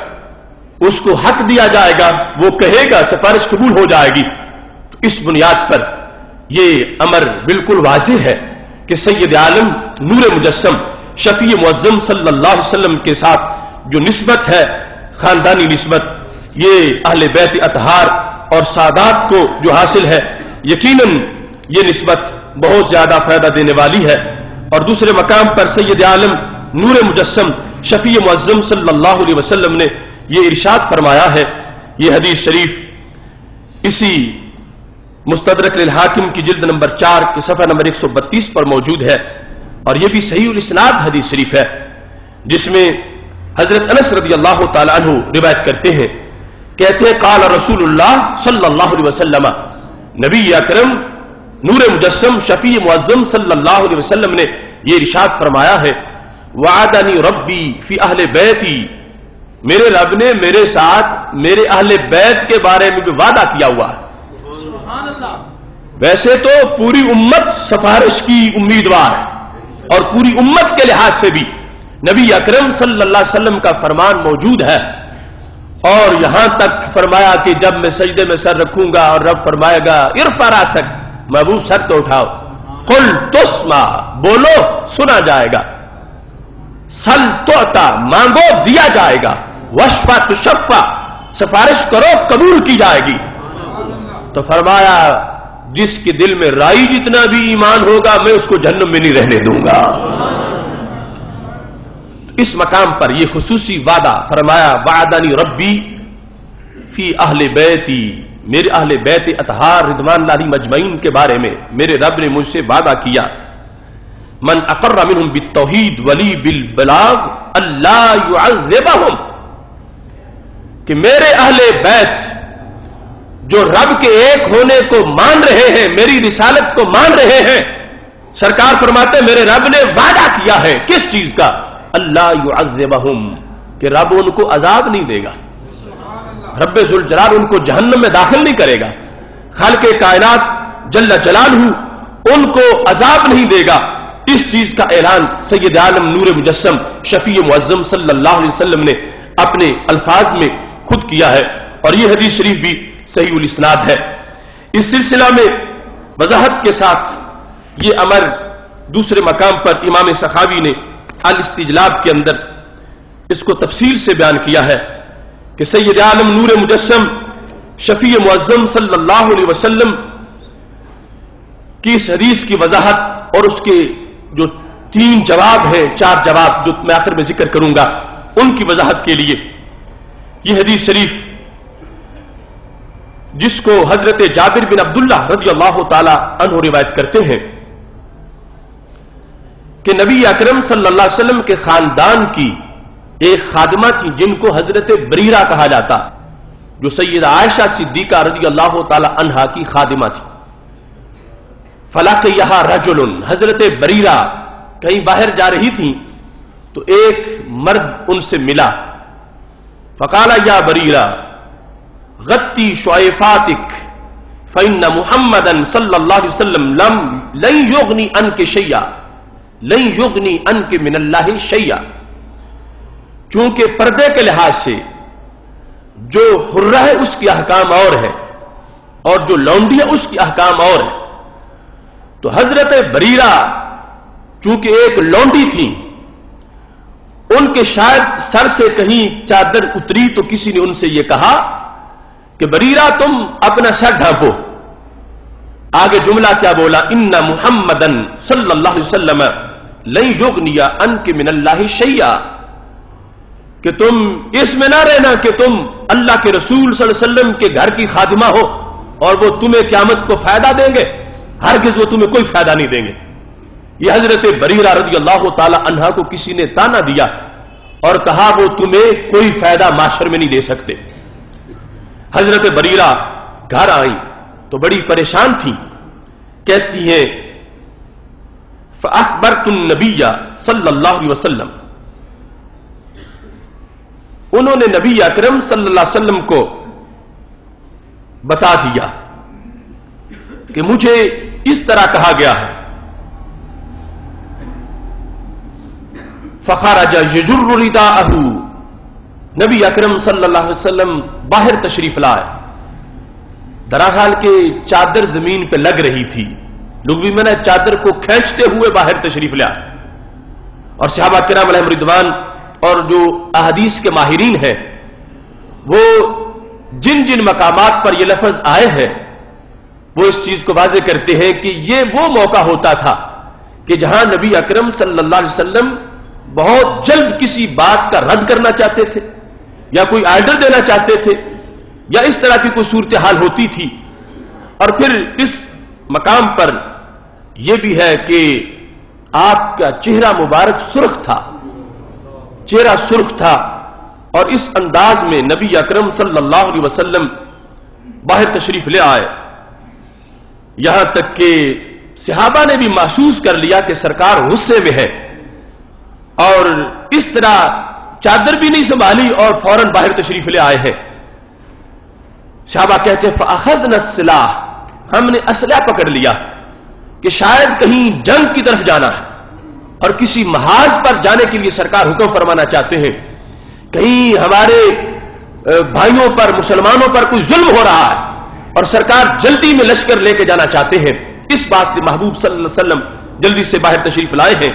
اس کو حق دیا جائے گا، وہ کہے گا سفارش قبول ہو جائے گی. تو اس بنیاد پر یہ امر بالکل واضح ہے کہ سید عالم نور مجسم شفیع معظم صلی اللہ علیہ وسلم کے ساتھ جو نسبت ہے خاندانی نسبت، یہ اہل بیت اطہار اور سادات کو جو حاصل ہے، یقیناً یہ نسبت بہت زیادہ فائدہ دینے والی ہے. اور دوسرے مقام پر سید عالم نور مجسم شفیع معظم صلی اللہ علیہ وسلم نے یہ ارشاد فرمایا ہے، یہ حدیث شریف اسی مستدرک للحاکم کی جلد نمبر 4 کے صفحہ نمبر 132 پر موجود ہے، اور یہ بھی صحیح الاسناد حدیث شریف ہے، جس میں حضرت انس رضی اللہ تعالی عنہ روایت کرتے ہیں، کہتے ہیں قال رسول اللہ صلی اللہ علیہ وسلم، نبی اکرم نور مجسم شفیع معظم صلی اللہ علیہ وسلم نے یہ ارشاد فرمایا ہے وعدنی ربی فی اہل بیتی، میرے رب نے میرے ساتھ میرے اہل بیت کے بارے میں بھی وعدہ کیا ہوا ہے. ویسے تو پوری امت سفارش کی امیدوار ہے اور پوری امت کے لحاظ سے بھی، نبی اکرم صلی اللہ علیہ وسلم کا فرمان موجود ہے، اور یہاں تک فرمایا کہ جب میں سجدے میں سر رکھوں گا اور رب فرمائے گا ارفع راسک، محبوب سر تو اٹھاؤ، قل تسمع، بولو سنا جائے گا، سل تعطا، مانگو دیا جائے گا، واشفع تشفع، سفارش کرو قبول کی جائے گی۔ تو فرمایا جس کے دل میں رائی جتنا بھی ایمان ہوگا میں اس کو جہنم میں نہیں رہنے دوں گا۔ اس مقام پر یہ خصوصی وعدہ فرمایا، وعدنی ربی فی اہل بیتی، میرے اہل بیت اطہار رضوان اللہ علیہم اجمعین کے بارے میں میرے رب نے مجھ سے وعدہ کیا، من اقر منہم بالتوحید ولی بالبلاغ اللہ یعذبہم، کہ میرے اہل بیت جو رب کے ایک ہونے کو مان رہے ہیں، میری رسالت کو مان رہے ہیں، سرکار فرماتے ہیں میرے رب نے وعدہ کیا ہے کس چیز کا؟ اللہ یعذبہم، کہ رب ان کو عذاب نہیں دے گا، رب ذوالجلال ان کو جہنم میں داخل نہیں کرے گا، خالق کائنات جل جلالہ ان کو عذاب نہیں دے گا۔ اس چیز کا اعلان سید عالم نور مجسم شفیع معظم صلی اللہ علیہ وسلم نے اپنے الفاظ میں خود کیا ہے، اور یہ حدیث شریف بھی صحیح الاسناد ہے۔ اس سلسلہ میں وضاحت کے ساتھ یہ امر دوسرے مقام پر امام سخاوی نے الاستجلاب کے اندر اس کو تفصیل سے بیان کیا ہے کہ سید عالم نور مجسم شفیع معظم صلی اللہ علیہ وسلم کی اس حدیث کی وضاحت اور اس کے جو 3 جواب ہیں، 4 جواب جو میں آخر میں ذکر کروں گا، ان کی وضاحت کے لیے یہ حدیث شریف جس کو حضرت جابر بن عبداللہ رضی اللہ تعالی عنہ روایت کرتے ہیں کہ نبی اکرم صلی اللہ علیہ وسلم کے خاندان کی ایک خادمہ تھی جن کو حضرت بریرہ کہا جاتا، جو سیدہ عائشہ صدیقہ رضی اللہ تعالی عنہا کی خادمہ تھی۔ فلقیہا رجل، حضرت بریرہ کہیں باہر جا رہی تھی تو ایک مرد ان سے ملا، فقال یا بریرہ غتی شعیفاتک فإن محمدا صلی اللہ علیہ وسلم لن یغنی عنک شیئا، لن یغنی عنک من اللہ شیئا، چونکہ پردے کے لحاظ سے جو حرہ ہے اس کی احکام اور ہے اور جو لونڈی ہے اس کی احکام اور ہے۔ تو حضرت بریرہ چونکہ ایک لونڈی تھی، ان کے شاید سر سے کہیں چادر اتری تو کسی نے ان سے یہ کہا کہ بریرہ تم اپنا سر ڈھانپو۔ آگے جملہ کیا بولا؟ ان محمدن صلی اللہ علیہ وسلم لن یغنی عنک من اللہ شیئا، کہ تم اس میں نہ رہنا کہ تم اللہ کے رسول صلی اللہ علیہ وسلم کے گھر کی خادمہ ہو اور وہ تمہیں قیامت کو فائدہ دیں گے، ہرگز وہ تمہیں کوئی فائدہ نہیں دیں گے۔ یہ حضرت بریرہ رضی اللہ تعالی عنہا کو کسی نے تانا دیا اور کہا وہ تمہیں کوئی فائدہ معاشر میں نہیں دے سکتے۔ حضرت بریرہ گھر آئی تو بڑی پریشان تھی، کہتی ہیں فأخبرت النبی صلی اللہ علیہ وسلم، انہوں نے نبی اکرم صلی اللہ علیہ وسلم کو بتا دیا کہ مجھے اس طرح کہا گیا ہے۔ فخرج یجر رداءہ، نبی اکرم صلی اللہ علیہ وسلم باہر تشریف لائے، دراحال کے چادر زمین پہ لگ رہی تھی، لوگ بھی میں نے چادر کو کھینچتے ہوئے باہر تشریف لائے، اور صحابہ کرام علیہم رضوان اور جو احادیث کے ماہرین ہیں وہ جن جن مقامات پر یہ لفظ آئے ہیں وہ اس چیز کو واضح کرتے ہیں کہ یہ وہ موقع ہوتا تھا کہ جہاں نبی اکرم صلی اللہ علیہ وسلم بہت جلد کسی بات کا رد کرنا چاہتے تھے یا کوئی آرڈر دینا چاہتے تھے یا اس طرح کی کوئی صورتحال ہوتی تھی، اور پھر اس مقام پر یہ بھی ہے کہ آپ کا چہرہ مبارک سرخ تھا، چہرہ سرخ تھا، اور اس انداز میں نبی اکرم صلی اللہ علیہ وسلم باہر تشریف لے آئے، یہاں تک کہ صحابہ نے بھی محسوس کر لیا کہ سرکار غصے میں ہے، اور اس طرح چادر بھی نہیں سنبھالی اور فوراً باہر تشریف لے آئے ہیں۔ صحابہ کہتے ہیں فأخذنا السلاح، ہم نے اسلحہ پکڑ لیا کہ شاید کہیں جنگ کی طرف جانا ہے، اور کسی محاذ پر جانے کے لیے سرکار حکم فرمانا چاہتے ہیں، کہیں ہمارے بھائیوں پر، مسلمانوں پر کوئی ظلم ہو رہا ہے اور سرکار جلدی میں لشکر لے کے جانا چاہتے ہیں، اس بات سے محبوب صلی اللہ علیہ وسلم جلدی سے باہر تشریف لائے ہیں.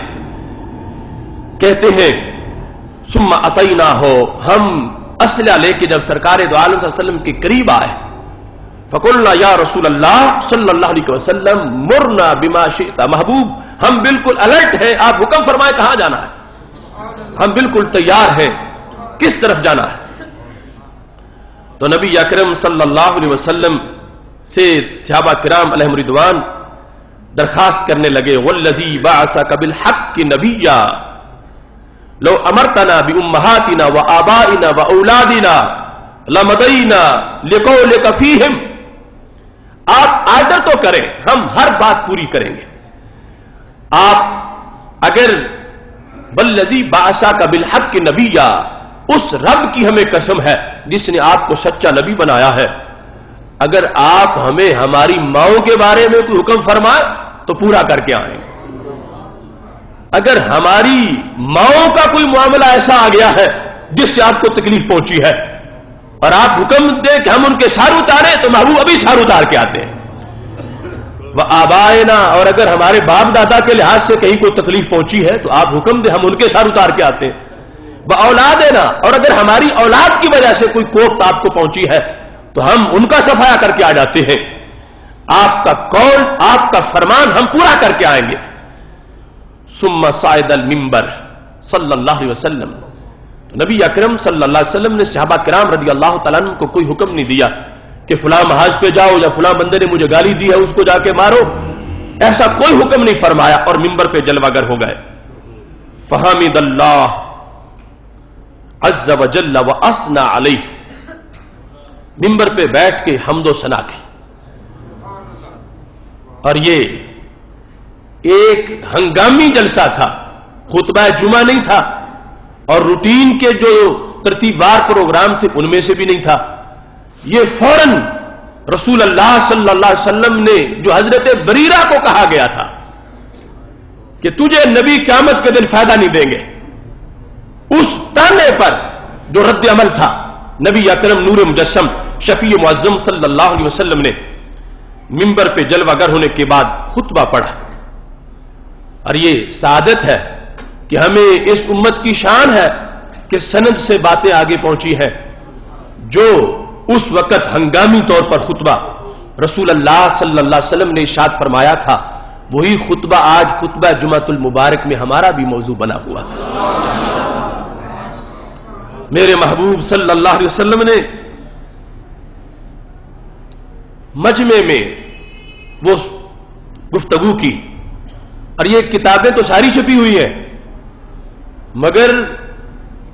کہتے ہیں ثم اتینا ہو، ہم اسلحہ لے کے جب سرکار دو عالم صلی اللہ علیہ وسلم کے قریب آئے، فقلنا یا رسول اللہ صلی اللہ علیہ وسلم مرنا بما شئت، محبوب ہم بالکل الرٹ ہیں، آپ حکم فرمائے کہاں جانا ہے، ہم بالکل تیار ہیں، کس طرف جانا ہے. تو نبی اکرم صلی اللہ علیہ وسلم سے صحابہ کرام علیہم رضوان درخواست کرنے لگے، والذی بعثک بالحق نبیا لو امرتنا بامہاتنا وآبائنا واولادنا لمضینا لقولک فیہم. آپ آرڈر تو کریں، ہم ہر بات پوری کریں گے. آپ اگر والذی بعثک بالحق نبیا، اس رب کی ہمیں قسم ہے جس نے آپ کو سچا نبی بنایا ہے، اگر آپ ہمیں ہماری ماؤں کے بارے میں کوئی حکم فرمائے تو پورا کر کے آئیں. اگر ہماری ماؤں کا کوئی معاملہ ایسا آ گیا ہے جس سے آپ کو تکلیف پہنچی ہے اور آپ حکم دیں کہ ہم ان کے سار اتاریں تو محبوب ابھی سار اتار کے آتے ہیں. وہ آبائنا، اور اگر ہمارے باپ دادا کے لحاظ سے کہیں کوئی تکلیف پہنچی ہے تو آپ حکم دیں ہم ان کے سار اتار کے آتے ہیں. وہ اولادنا، اور اگر ہماری اولاد کی وجہ سے کوئی کوفت آپ کو پہنچی ہے تو ہم ان کا صفایا کر کے آ جاتے ہیں. آپ کا قول، آپ کا فرمان ہم پورا کر کے آئیں گے. ثم صعد المنبر صلی اللہ علیہ وسلم، نبی اکرم صلی اللہ علیہ وسلم نے صحابہ کرام رضی اللہ تعالیٰ عنہ کو کوئی حکم نہیں دیا کہ فلاں محاذ پہ جاؤ یا فلاں بندے نے مجھے گالی دی ہے اس کو جا کے مارو، ایسا کوئی حکم نہیں فرمایا اور منبر پہ جلوہ گر ہو گئے. فحمد اللہ عز وجل واثنى علیہ، منبر پہ بیٹھ کے حمد و ثنا کی. اور یہ ایک ہنگامی جلسہ تھا، خطبہ جمعہ نہیں تھا اور روٹین کے جو ترتیبوار پروگرام تھے ان میں سے بھی نہیں تھا. یہ فوراً رسول اللہ صلی اللہ علیہ وسلم نے جو حضرت بریرہ کو کہا گیا تھا کہ تجھے نبی قیامت کے دن فائدہ نہیں دیں گے، اس تانے پر جو رد عمل تھا نبی اکرم نور مجسم شفیع معظم صلی اللہ علیہ وسلم نے منبر پہ جلوہ گر ہونے کے بعد خطبہ پڑھا. اور یہ سعادت ہے کہ ہمیں اس امت کی شان ہے کہ سند سے باتیں آگے پہنچی ہیں. جو اس وقت ہنگامی طور پر خطبہ رسول اللہ صلی اللہ علیہ وسلم نے ارشاد فرمایا تھا، وہی خطبہ آج خطبہ جمعۃ المبارک میں ہمارا بھی موضوع بنا ہوا ہے. میرے محبوب صلی اللہ علیہ وسلم نے مجمع میں وہ گفتگو کی، اور یہ کتابیں تو ساری چھپی ہوئی ہیں، مگر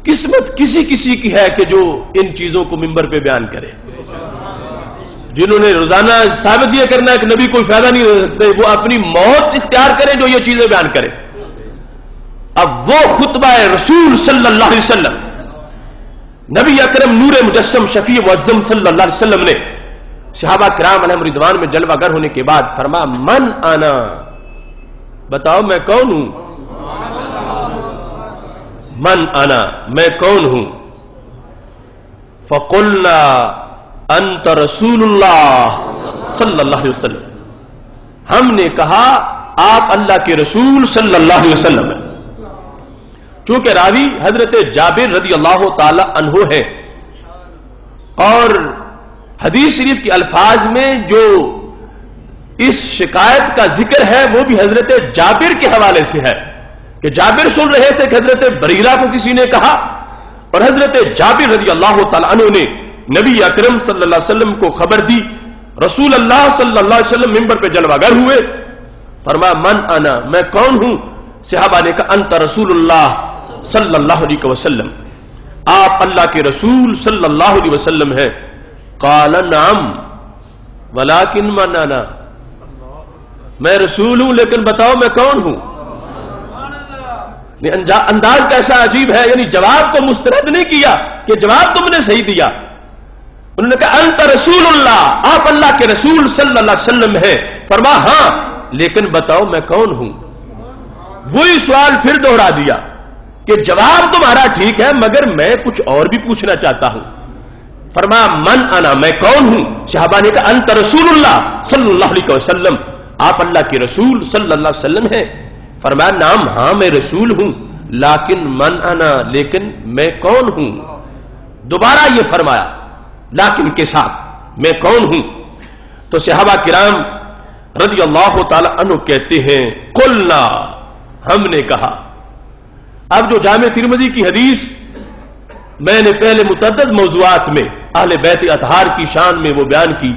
قسمت کسی کسی کی ہے کہ جو ان چیزوں کو منبر پہ بیان کرے. جنہوں نے روزانہ ثابت یہ کرنا ہے کہ نبی کوئی فائدہ نہیں دے سکتے، وہ اپنی موت اختیار کریں جو یہ چیزیں بیان کریں. اب وہ خطبہ رسول صلی اللہ علیہ وسلم نبی اکرم نور مجسم شفیع معظم صلی اللہ علیہ وسلم نے صحابہ کرام علیہم رضوان میں جلوہ گر ہونے کے بعد فرمایا، من آنا، بتاؤ میں کون ہوں. من آنا، میں کون ہوں. فقلنا انت رسول اللہ صلی اللہ علیہ وسلم، ہم نے کہا آپ اللہ کے رسول صلی اللہ علیہ وسلم ہیں. چونکہ راوی حضرت جابر رضی اللہ تعالی عنہ ہے اور حدیث شریف کے الفاظ میں جو اس شکایت کا ذکر ہے وہ بھی حضرت جابر کے حوالے سے ہے کہ جابر سن رہے تھے کہ حضرت بریرہ کو کسی نے کہا، اور حضرت جابر رضی اللہ تعالی عنہ نے نبی اکرم صلی اللہ علیہ وسلم کو خبر دی. رسول اللہ صلی اللہ علیہ وسلم منبر پہ جلوہ گر ہوئے. فرمایا من انا، میں کون ہوں. صحابہ نے کہا انت رسول اللہ صلی اللہ علیہ وسلم، آپ اللہ کے رسول صلی اللہ علیہ وسلم ہیں. قال نعم ولکن من انا، میں رسول ہوں لیکن بتاؤ میں کون ہوں. انداز کیسا عجیب ہے، یعنی جواب کو مسترد نہیں کیا کہ جواب تم نے صحیح دیا. انہوں نے کہا انت رسول اللہ، آپ اللہ کے رسول صلی اللہ علیہ وسلم ہیں. فرمایا ہاں لیکن بتاؤ میں کون ہوں. وہی سوال پھر دوہرا دیا کہ جواب تمہارا ٹھیک ہے مگر میں کچھ اور بھی پوچھنا چاہتا ہوں. فرمایا من انا، میں کون ہوں؟ صحابہ نے کہا انت رسول اللہ صلی اللہ علیہ وسلم، آپ اللہ کے رسول صلی اللہ علیہ وسلم ہیں. فرمایا نام ہاں میں رسول ہوں، لیکن من انا، لیکن میں کون ہوں؟ دوبارہ یہ فرمایا لیکن کے ساتھ، میں کون ہوں؟ تو صحابہ کرام رضی اللہ تعالی عنہ کہتے ہیں قلنا، ہم نے کہا. اب جو جامع ترمذی کی حدیث میں نے پہلے متعدد موضوعات میں اہل بیت اطہار کی شان میں وہ بیان کی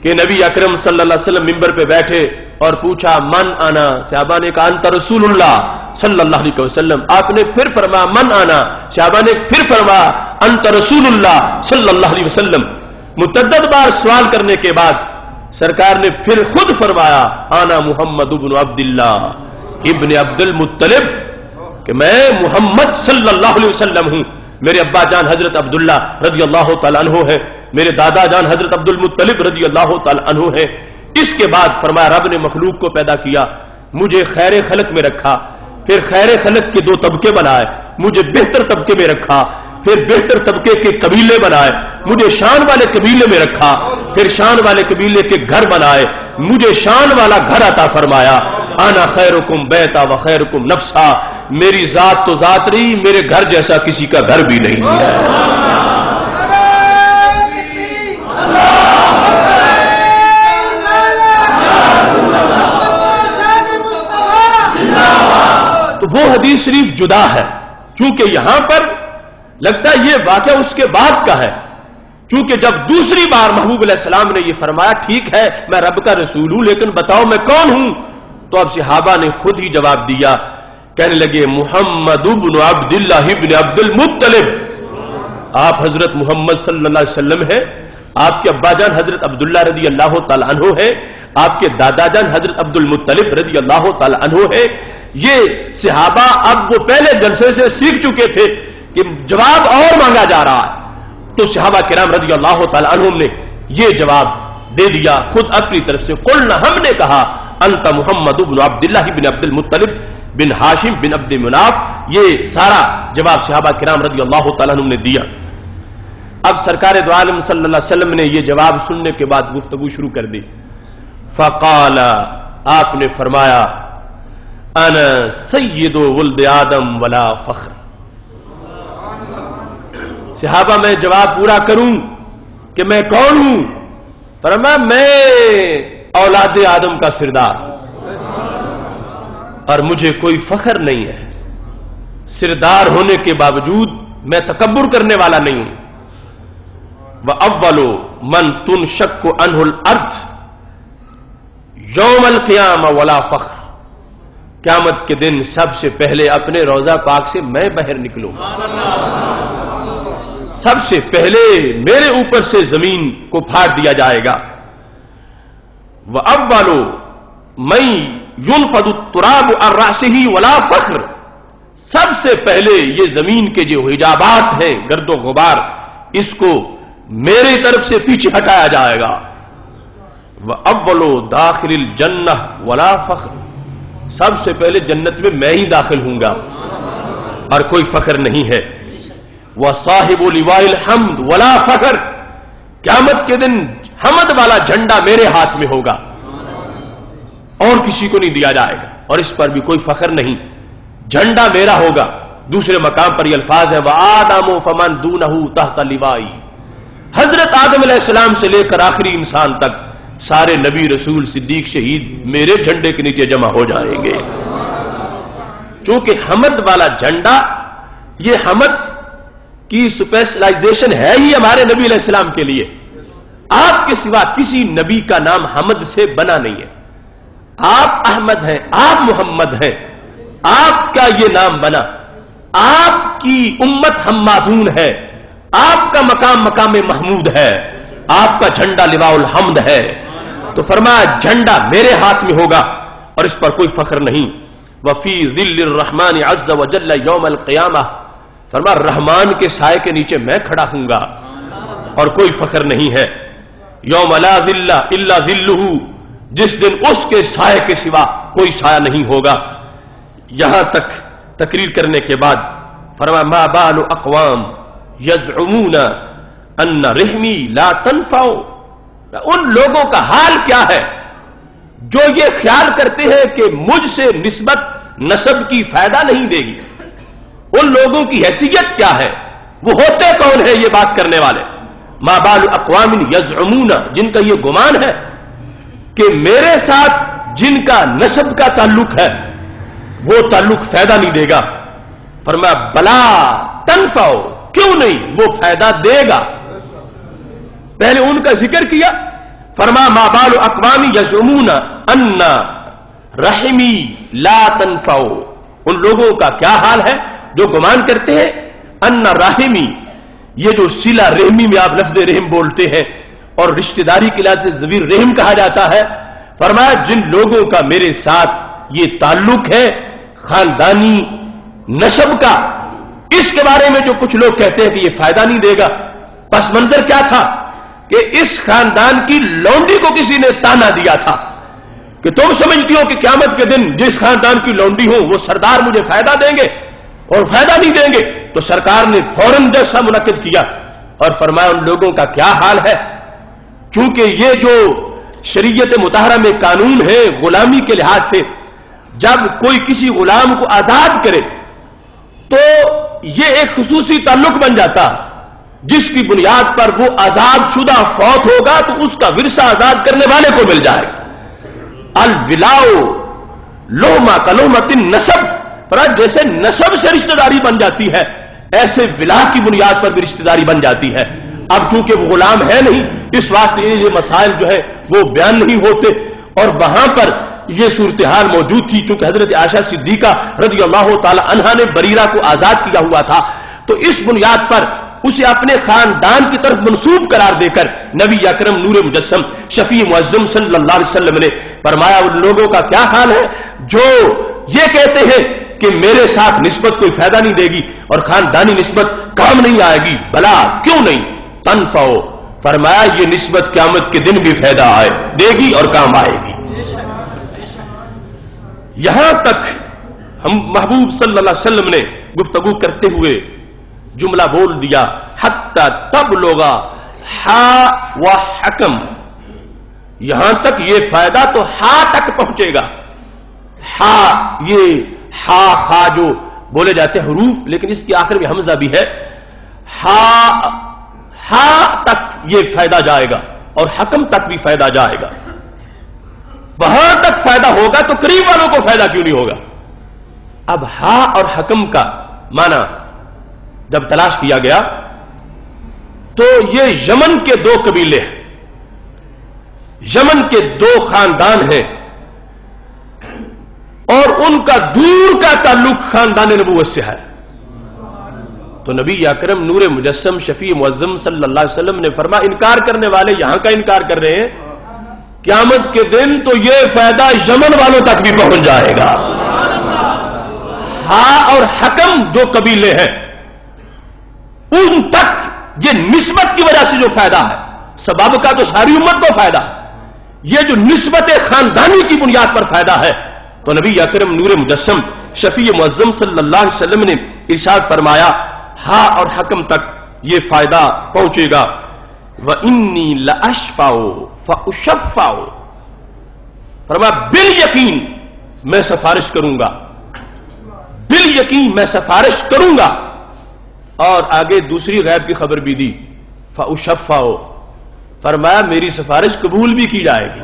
کہ نبی اکرم صلی اللہ علیہ وسلم ممبر پہ بیٹھے اور پوچھا من انا، صحابہ نے کہا انت رسول اللہ صلی اللہ علیہ وسلم. آپ نے پھر فرمایا من انا، صحابہ نے پھر فرمایا انت رسول اللہ صلی اللہ علیہ وسلم. متعدد بار سوال کرنے کے بعد سرکار نے پھر خود فرمایا انا محمد ابن عبداللہ ابن عبد المطلب، کہ میں محمد صلی اللہ علیہ وسلم ہوں. میرے ابا جان حضرت عبداللہ رضی اللہ تعالیٰ عنہ ہے، میرے دادا جان حضرت عبد المطلب رضی اللہ تعالیٰ عنہ ہے. اس کے بعد فرمایا رب نے مخلوق کو پیدا کیا، مجھے خیر خلق میں رکھا، پھر خیر خلق کے دو طبقے بنائے، مجھے بہتر طبقے میں رکھا، پھر بہتر طبقے کے قبیلے بنائے، مجھے شان والے قبیلے میں رکھا، پھر شان والے قبیلے کے گھر بنائے، مجھے شان والا گھر عطا فرمایا. انا خیرکم بیتا و خیرکم نفسا، میری ذات تو ذات رہی، میرے گھر جیسا کسی کا گھر بھی نہیں ہے. تو وہ حدیث شریف جدا ہے، چونکہ یہاں پر لگتا ہے یہ واقعہ اس کے بعد کا ہے، چونکہ جب دوسری بار محبوب علیہ السلام نے یہ فرمایا ٹھیک ہے میں رب کا رسول ہوں لیکن بتاؤ میں کون ہوں، تو اب صحابہ نے خود ہی جواب دیا، کہنے لگے محمد ابن عبداللہ ابن عبد المطلب، آپ حضرت محمد صلی اللہ علیہ وسلم ہیں، آپ کے ابا جان حضرت عبداللہ رضی اللہ تعالی عنہ ہے، آپ کے دادا جان حضرت عبد المطلب رضی اللہ تعالی عنہ ہے. یہ صحابہ اب وہ پہلے جلسے سے سیکھ چکے تھے کہ جواب اور مانگا جا رہا ہے، تو صحابہ کرام رضی اللہ تعالی عنہم نے یہ جواب دے دیا خود اپنی طرف سے. قلنا، ہم نے کہا انت محمد ابن عبداللہ بن عبد المطلب بن ہاشم بن عبد مناف. یہ سارا جواب صحابہ کرام رضی اللہ تعالیٰ عنہ نے دیا. اب سرکار دو عالم صلی اللہ علیہ وسلم نے یہ جواب سننے کے بعد گفتگو شروع کر دی. فقال، آپ نے فرمایا انا سید ولد آدم ولا فخر. صحابہ میں جواب پورا کروں کہ میں کون ہوں؟ فرمایا میں اولاد آدم کا سردار اور مجھے کوئی فخر نہیں ہے، سردار ہونے کے باوجود میں تکبر کرنے والا نہیں ہوں. وَأَوَّلُ مَن تُنشَقُّ عَنْهُ الْأَرْضُ يَوْمَ الْقِيَامَةِ وَلَا فَخْرٍ. قیامت کے دن سب سے پہلے اپنے روضہ پاک سے میں باہر نکلوں، سب سے پہلے میرے اوپر سے زمین کو پھاڑ دیا جائے گا. وَأَوَّلُ مَن يُنْفَضُ التُّرَابُ عَنْ رَأْسِهِ وَلَا فَخْرٍ. سب سے پہلے یہ زمین کے جو حجابات ہیں، گرد و غبار، اس کو میری طرف سے پیچھے ہٹایا جائے گا. وَأَوَّلُ دَاخِلِ الْجَنَّةِ وَلَا فَخْرٍ. سب سے پہلے جنت میں میں ہی داخل ہوں گا اور کوئی فخر نہیں ہے. وَصَاحِبُ لِوَاءِ الْحَمْدِ وَلَا فَخْرٍ. قیامت کے دن حمد والا جھنڈا میرے ہاتھ میں ہوگا اور کسی کو نہیں دیا جائے گا، اور اس پر بھی کوئی فخر نہیں، جھنڈا میرا ہوگا. دوسرے مقام پر یہ الفاظ ہے وَآدَمُ فَمَن دُونَهُ تَحْتَ لِوَائِهِ. حضرت آدم علیہ السلام سے لے کر آخری انسان تک سارے نبی رسول صدیق شہید میرے جھنڈے کے نیچے جمع ہو جائیں گے. چونکہ حمد والا جھنڈا، یہ حمد کی سپیشلائزیشن ہے ہی ہمارے نبی علیہ السلام کے لیے. آپ کے سوا کسی نبی کا نام حمد سے بنا نہیں ہے. آپ احمد ہیں، آپ محمد ہیں، آپ کا یہ نام بنا. آپ کی امت حمادون ہے، آپ کا مقام مقام محمود ہے، آپ کا جھنڈا لواء الحمد ہے. تو فرمایا جھنڈا میرے ہاتھ میں ہوگا اور اس پر کوئی فخر نہیں. وفی ظل الرحمن عز وجل یوم القیامہ. فرمایا رحمان کے سائے کے نیچے میں کھڑا ہوں گا اور کوئی فخر نہیں ہے. یوم لا ظل الا ظلہ. جس دن اس کے سائے کے سوا کوئی سایہ نہیں ہوگا. یہاں تک تقریر کرنے کے بعد فرمایا ما بال اقوام یزعمون ان رحمی لا تنفع، ان لوگوں کا حال کیا ہے جو یہ خیال کرتے ہیں کہ مجھ سے نسبت نسب کی فائدہ نہیں دے گی. ان لوگوں کی حیثیت کیا ہے، وہ ہوتے کون ہیں یہ بات کرنے والے؟ ما بال اقوام یزعمون، جن کا یہ گمان ہے کہ میرے ساتھ جن کا نسب کا تعلق ہے وہ تعلق فائدہ نہیں دے گا. فرمایا بلا تنفع، کیوں نہیں، وہ فائدہ دے گا. پہلے ان کا ذکر کیا، فرمایا ما بال اقوام یزعمون ان رحمی لا تنفع، ان لوگوں کا کیا حال ہے جو گمان کرتے ہیں ان رحمی، یہ جو صلہ رحمی میں آپ لفظ رحم بولتے ہیں اور رشتہ داری کے لحاظ سے ذوی رحم کہا جاتا ہے، فرمایا جن لوگوں کا میرے ساتھ یہ تعلق ہے خاندانی نسب کا، اس کے بارے میں جو کچھ لوگ کہتے ہیں کہ یہ فائدہ نہیں دے گا. پس منظر کیا تھا کہ اس خاندان کی لونڈی کو کسی نے تانا دیا تھا کہ تم سمجھتی ہو کہ قیامت کے دن جس خاندان کی لونڈی ہوں وہ سردار مجھے فائدہ دیں گے اور فائدہ نہیں دیں گے. تو سرکار نے فوراً جلسہ منعقد کیا اور فرمایا ان لوگوں کا کیا حال ہے، چونکہ یہ جو شریعت مطہرہ میں قانون ہے غلامی کے لحاظ سے، جب کوئی کسی غلام کو آزاد کرے تو یہ ایک خصوصی تعلق بن جاتا، جس کی بنیاد پر وہ آزاد شدہ فوت ہوگا تو اس کا ورثہ آزاد کرنے والے کو مل جائے گا. الولاء لوما کلومت النسب، جیسے نسب سے رشتہ داری بن جاتی ہے ایسے ولا کی بنیاد پر بھی رشتہ داری بن جاتی ہے. اب چونکہ وہ غلام ہے نہیں، اس واسطے یہ مسائل جو ہے وہ بیان نہیں ہوتے، اور وہاں پر یہ صورتحال موجود تھی کیونکہ حضرت عائشہ صدیقہ رضی اللہ تعالی عنہا نے بریرہ کو آزاد کیا ہوا تھا، تو اس بنیاد پر اسے اپنے خاندان کی طرف منسوب قرار دے کر نبی اکرم نور مجسم شفیع معظم صلی اللہ علیہ وسلم نے فرمایا ان لوگوں کا کیا حال ہے جو یہ کہتے ہیں کہ میرے ساتھ نسبت کوئی فائدہ نہیں دے گی اور خاندانی نسبت کام نہیں آئے گی. بلا کیوں نہیں، تنفع، فرمایا یہ نسبت قیامت کے دن بھی فائدہ دے گی اور کام آئے گی. یہاں تک ہم محبوب صلی اللہ علیہ وسلم نے گفتگو کرتے ہوئے جملہ بول دیا حتی تبلغ ہا و حکم، یہاں تک یہ فائدہ تو ہا تک پہنچے گا. ہا، یہ ہا خا جو بولے جاتے ہیں حروف، لیکن اس کے آخر میں حمزہ بھی ہے. ہا تک یہ فائدہ جائے گا اور حکم تک بھی فائدہ جائے گا. وہاں تک فائدہ ہوگا تو قریب والوں کو فائدہ کیوں نہیں ہوگا؟ اب ہا اور حکم کا معنی جب تلاش کیا گیا تو یہ یمن کے دو قبیلے ہیں، یمن کے دو خاندان ہیں اور ان کا دور کا تعلق خاندان نبوت سے ہے. تو نبی اکرم نور مجسم شفیع معظم صلی اللہ علیہ وسلم نے فرمایا انکار کرنے والے یہاں کا انکار کر رہے ہیں، قیامت کے دن تو یہ فائدہ یمن والوں تک بھی پہنچ جائے گا. ہا اور حکم جو قبیلے ہیں ان تک یہ نسبت کی وجہ سے جو فائدہ ہے، سبب کا تو ساری امت کو فائدہ ہے، یہ جو نسبت خاندانی کی بنیاد پر فائدہ ہے تو نبی اکرم نور مجسم شفیع معظم صلی اللہ علیہ وسلم نے ارشاد فرمایا ہا اور حکم تک یہ فائدہ پہنچے گا. وَإِنِّي لَأَشْفَعُ فَأُشَفَّعُ، فرمایا بالیقین میں سفارش کروں گا، بالیقین میں سفارش کروں گا. اور آگے دوسری غیب کی خبر بھی دی فَأُشَفَّعُ، فرمایا میری سفارش قبول بھی کی جائے گی.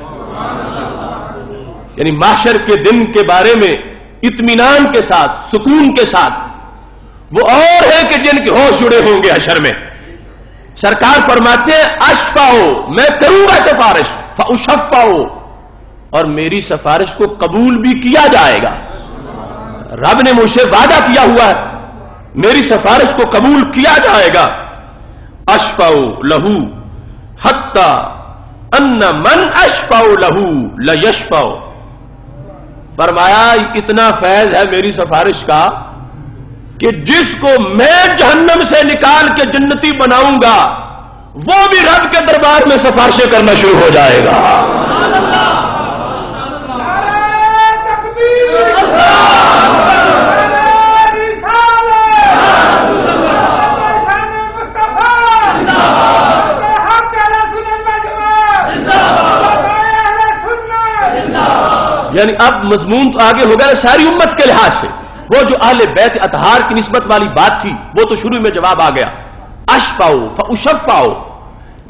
یعنی محشر کے دن کے بارے میں اطمینان کے ساتھ سکون کے ساتھ وہ اور ہیں کہ جن کے ہوش جڑے ہوں گے حشر میں. سرکار فرماتے ہیں اشفعُ، میں کروں گا سفارش، فَأُشَفَّعُ، اور میری سفارش کو قبول بھی کیا جائے گا. رب نے مجھ سے وعدہ کیا ہوا ہے میری سفارش کو قبول کیا جائے گا. اشفعُ لہو حتی ان من اشفعُ لہو لیشفعُ، فرمایا اتنا فیض ہے میری سفارش کا کہ جس کو میں جہنم سے نکال کے جنتی بناؤں گا وہ بھی رب کے دربار میں سفارشیں کرنا شروع ہو جائے گا. یعنی اب مضمون تو آگے ہوگا نا ساری امت کے لحاظ سے. وہ جو اہل بیت اطہار کی نسبت والی بات تھی وہ تو شروع میں جواب آ گیا. اشفاؤ فاشفاؤ،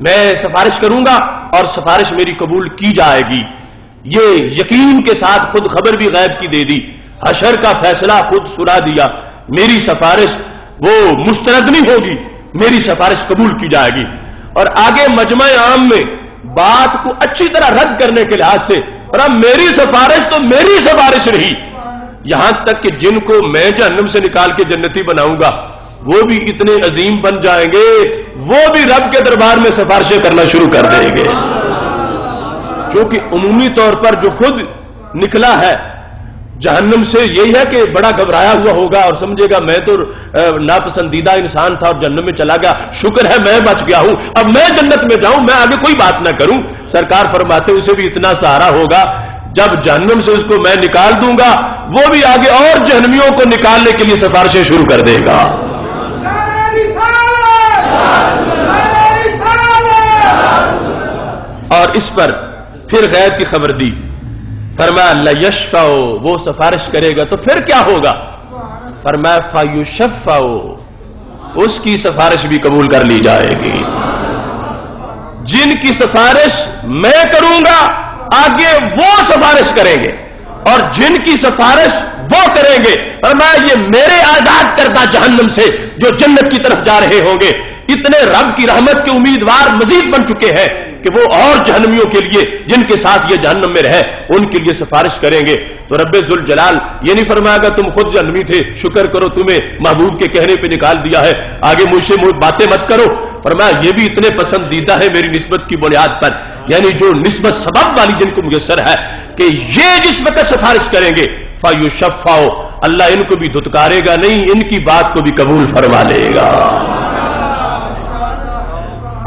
میں سفارش کروں گا اور سفارش میری قبول کی جائے گی. یہ یقین کے ساتھ خود خبر بھی غیب کی دے دی، حشر کا فیصلہ خود سنا دیا. میری سفارش وہ مسترد نہیں ہوگی، میری سفارش قبول کی جائے گی. اور آگے مجمع عام میں بات کو اچھی طرح رد کرنے کے لحاظ سے اور اب میری سفارش تو میری سفارش رہی، یہاں تک کہ جن کو میں جہنم سے نکال کے جنتی بناؤں گا وہ بھی اتنے عظیم بن جائیں گے، وہ بھی رب کے دربار میں سفارشیں کرنا شروع کر دیں گے. کیونکہ عمومی طور پر جو خود نکلا ہے جہنم سے یہی ہے کہ بڑا گھبرایا ہوا ہوگا اور سمجھے گا میں تو ناپسندیدہ انسان تھا اور جہنم میں چلا گیا، شکر ہے میں بچ گیا ہوں، اب میں جنت میں جاؤں، میں آگے کوئی بات نہ کروں. سرکار فرماتے اسے بھی اتنا سہارا ہوگا جب جہنم سے اس کو میں نکال دوں گا وہ بھی آگے اور جہنمیوں کو نکالنے کے لیے سفارشیں شروع کر دے گا. اور اس پر پھر غیب کی خبر دی. فرمایا لیشفع، وہ سفارش کرے گا تو پھر کیا ہوگا؟ فرمایا فیشفع، اس کی سفارش بھی قبول کر لی جائے گی. جن کی سفارش میں کروں گا آگے وہ سفارش کریں گے اور جن کی سفارش وہ کریں گے. فرمایا یہ میرے آزاد کردہ جہنم سے جو جنت کی طرف جا رہے ہوں گے اتنے رب کی رحمت کے امیدوار مزید بن چکے ہیں کہ وہ اور جہنمیوں کے لیے جن کے ساتھ یہ جہنم میں رہے ان کے لیے سفارش کریں گے. تو رب ذوالجلال یہ نہیں فرمائے گا تم خود جہنمی تھے، شکر کرو تمہیں محبوب کے کہنے پہ نکال دیا ہے، آگے مجھ سے باتیں مت کرو. فرمایا یہ بھی اتنے پسندیدہ ہے میری نسبت کی بنیاد پر، یعنی جو نسبت سبب والی جن کو میسر ہے کہ یہ جس وقت سفارش کریں گے فیشفع، اللہ ان کو بھی دھتکارے گا نہیں، ان کی بات کو بھی قبول فرما لے گا.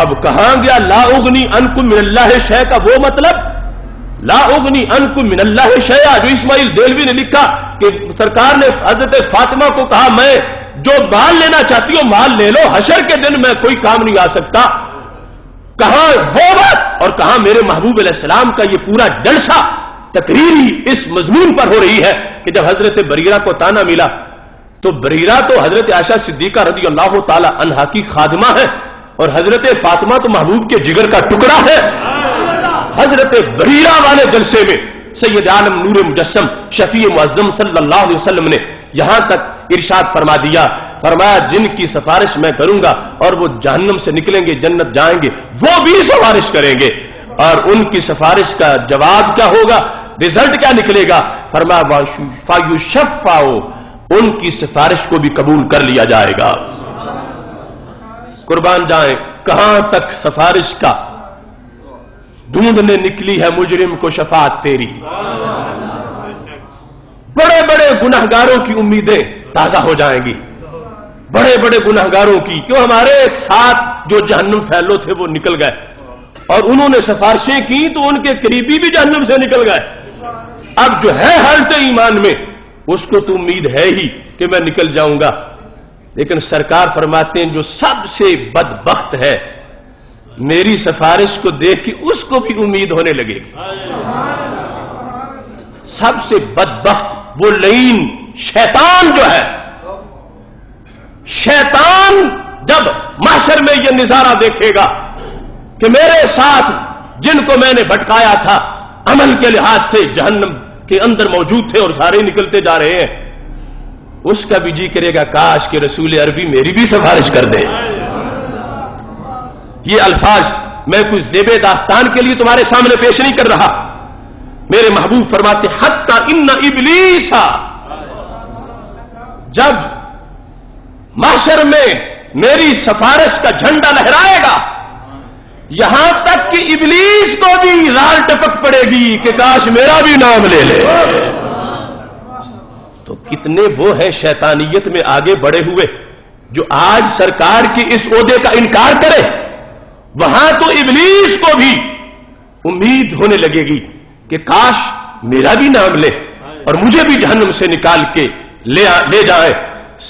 اب کہاں گیا لا اغنی عنکم من اللہ شیء کا وہ مطلب؟ لا اغنی عنکم من اللہ شیء جو اسماعیل دہلوی نے لکھا کہ سرکار نے حضرت فاطمہ کو کہا میں جو مال لینا چاہتی ہو مال لے لو، حشر کے دن میں کوئی کام نہیں آ سکتا. کہاں وہ بات اور کہاں میرے محبوب علیہ السلام کا یہ پورا جلسہ تقریری اس مضمون پر ہو رہی ہے کہ جب حضرت بریرہ کو تانا ملا تو بریرہ تو حضرت عائشہ صدیقہ رضی اللہ تعالی عنہا کی خادمہ ہے اور حضرت فاطمہ تو محبوب کے جگر کا ٹکڑا ہے. حضرت بریرہ والے جلسے میں سید عالم نور مجسم شفیع معظم صلی اللہ علیہ وسلم نے یہاں تک ارشاد فرما دیا، فرمایا جن کی سفارش میں کروں گا اور وہ جہنم سے نکلیں گے جنت جائیں گے وہ بھی سفارش کریں گے. اور ان کی سفارش کا جواب کیا ہوگا، رزلٹ کیا نکلے گا؟ فرمایا فیشفع، ان کی سفارش کو بھی قبول کر لیا جائے گا. قربان جائیں کہاں تک سفارش کا ڈھونڈنے نکلی ہے مجرم کو شفاعت تیری. بڑے بڑے گناہگاروں کی امیدیں تازہ ہو جائیں گی، بڑے بڑے گناہگاروں کی، کیوں ہمارے ایک ساتھ جو جہنم پھیلو تھے وہ نکل گئے اور انہوں نے سفارشیں کی تو ان کے قریبی بھی جہنم سے نکل گئے. اب جو ہے حالت ایمان میں اس کو تو امید ہے ہی کہ میں نکل جاؤں گا، لیکن سرکار فرماتے ہیں جو سب سے بدبخت ہے میری سفارش کو دیکھ کے اس کو بھی امید ہونے لگے گی. سب سے بدبخت وہ لعین شیطان جو ہے، شیطان جب محشر میں یہ نظارہ دیکھے گا کہ میرے ساتھ جن کو میں نے بھٹکایا تھا عمل کے لحاظ سے جہنم کے اندر موجود تھے اور سارے نکلتے جا رہے ہیں، اس کا بھی جی کرے گا کاش کہ رسول عربی میری بھی سفارش کر دے. یہ الفاظ میں کوئی زیب داستان کے لیے تمہارے سامنے پیش نہیں کر رہا. میرے محبوب فرماتے حتی ان ابلیس، جب محشر میں میری سفارش کا جھنڈا لہرائے گا یہاں تک کہ ابلیس کو بھی رال ٹپک پڑے گی کہ کاش میرا بھی نام لے لے. تو کتنے وہ ہیں شیطانیت میں آگے بڑھے ہوئے جو آج سرکار کی اس عہدے کا انکار کرے، وہاں تو ابلیس کو بھی امید ہونے لگے گی کہ کاش میرا بھی نام لے اور مجھے بھی جہنم سے نکال کے لے جائے.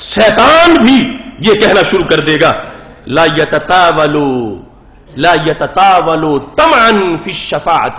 شیطان بھی یہ کہنا شروع کر دے گا لا یتطاولوا طمعا فی الشفاعت،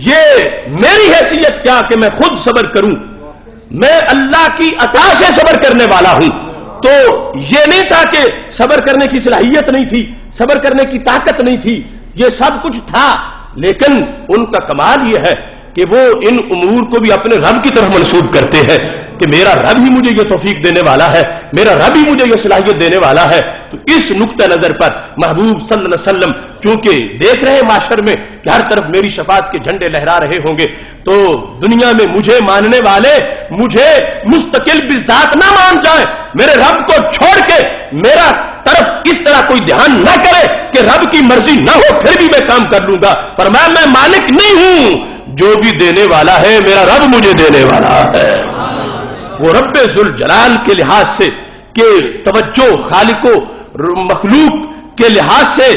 یہ میری حیثیت کیا کہ میں خود صبر کروں، میں اللہ کی عطا سے صبر کرنے والا ہوں۔ تو یہ نہیں تھا کہ صبر کرنے کی صلاحیت نہیں تھی، صبر کرنے کی طاقت نہیں تھی، یہ سب کچھ تھا، لیکن ان کا کمال یہ ہے کہ وہ ان امور کو بھی اپنے رب کی طرف منسوب کرتے ہیں کہ میرا رب ہی مجھے یہ توفیق دینے والا ہے، میرا رب ہی مجھے یہ صلاحیت دینے والا ہے۔ تو اس نقطہ نظر پر محبوب صلی اللہ علیہ وسلم چونکہ دیکھ رہے ہیں معاشر میں کہ ہر طرف میری شفاعت کے جھنڈے لہرا رہے ہوں گے، تو دنیا میں مجھے ماننے والے مجھے مستقل بذات نہ مان جائیں، میرے رب کو چھوڑ کے میرا طرف اس طرح کوئی دھیان نہ کرے کہ رب کی مرضی نہ ہو پھر بھی میں کام کر لوں گا، پر میں مالک نہیں ہوں، جو بھی دینے والا ہے میرا رب مجھے دینے والا ہے۔ وہ رب ذوالجلال کے لحاظ سے کہ توجہ خالق و مخلوق کے لحاظ سے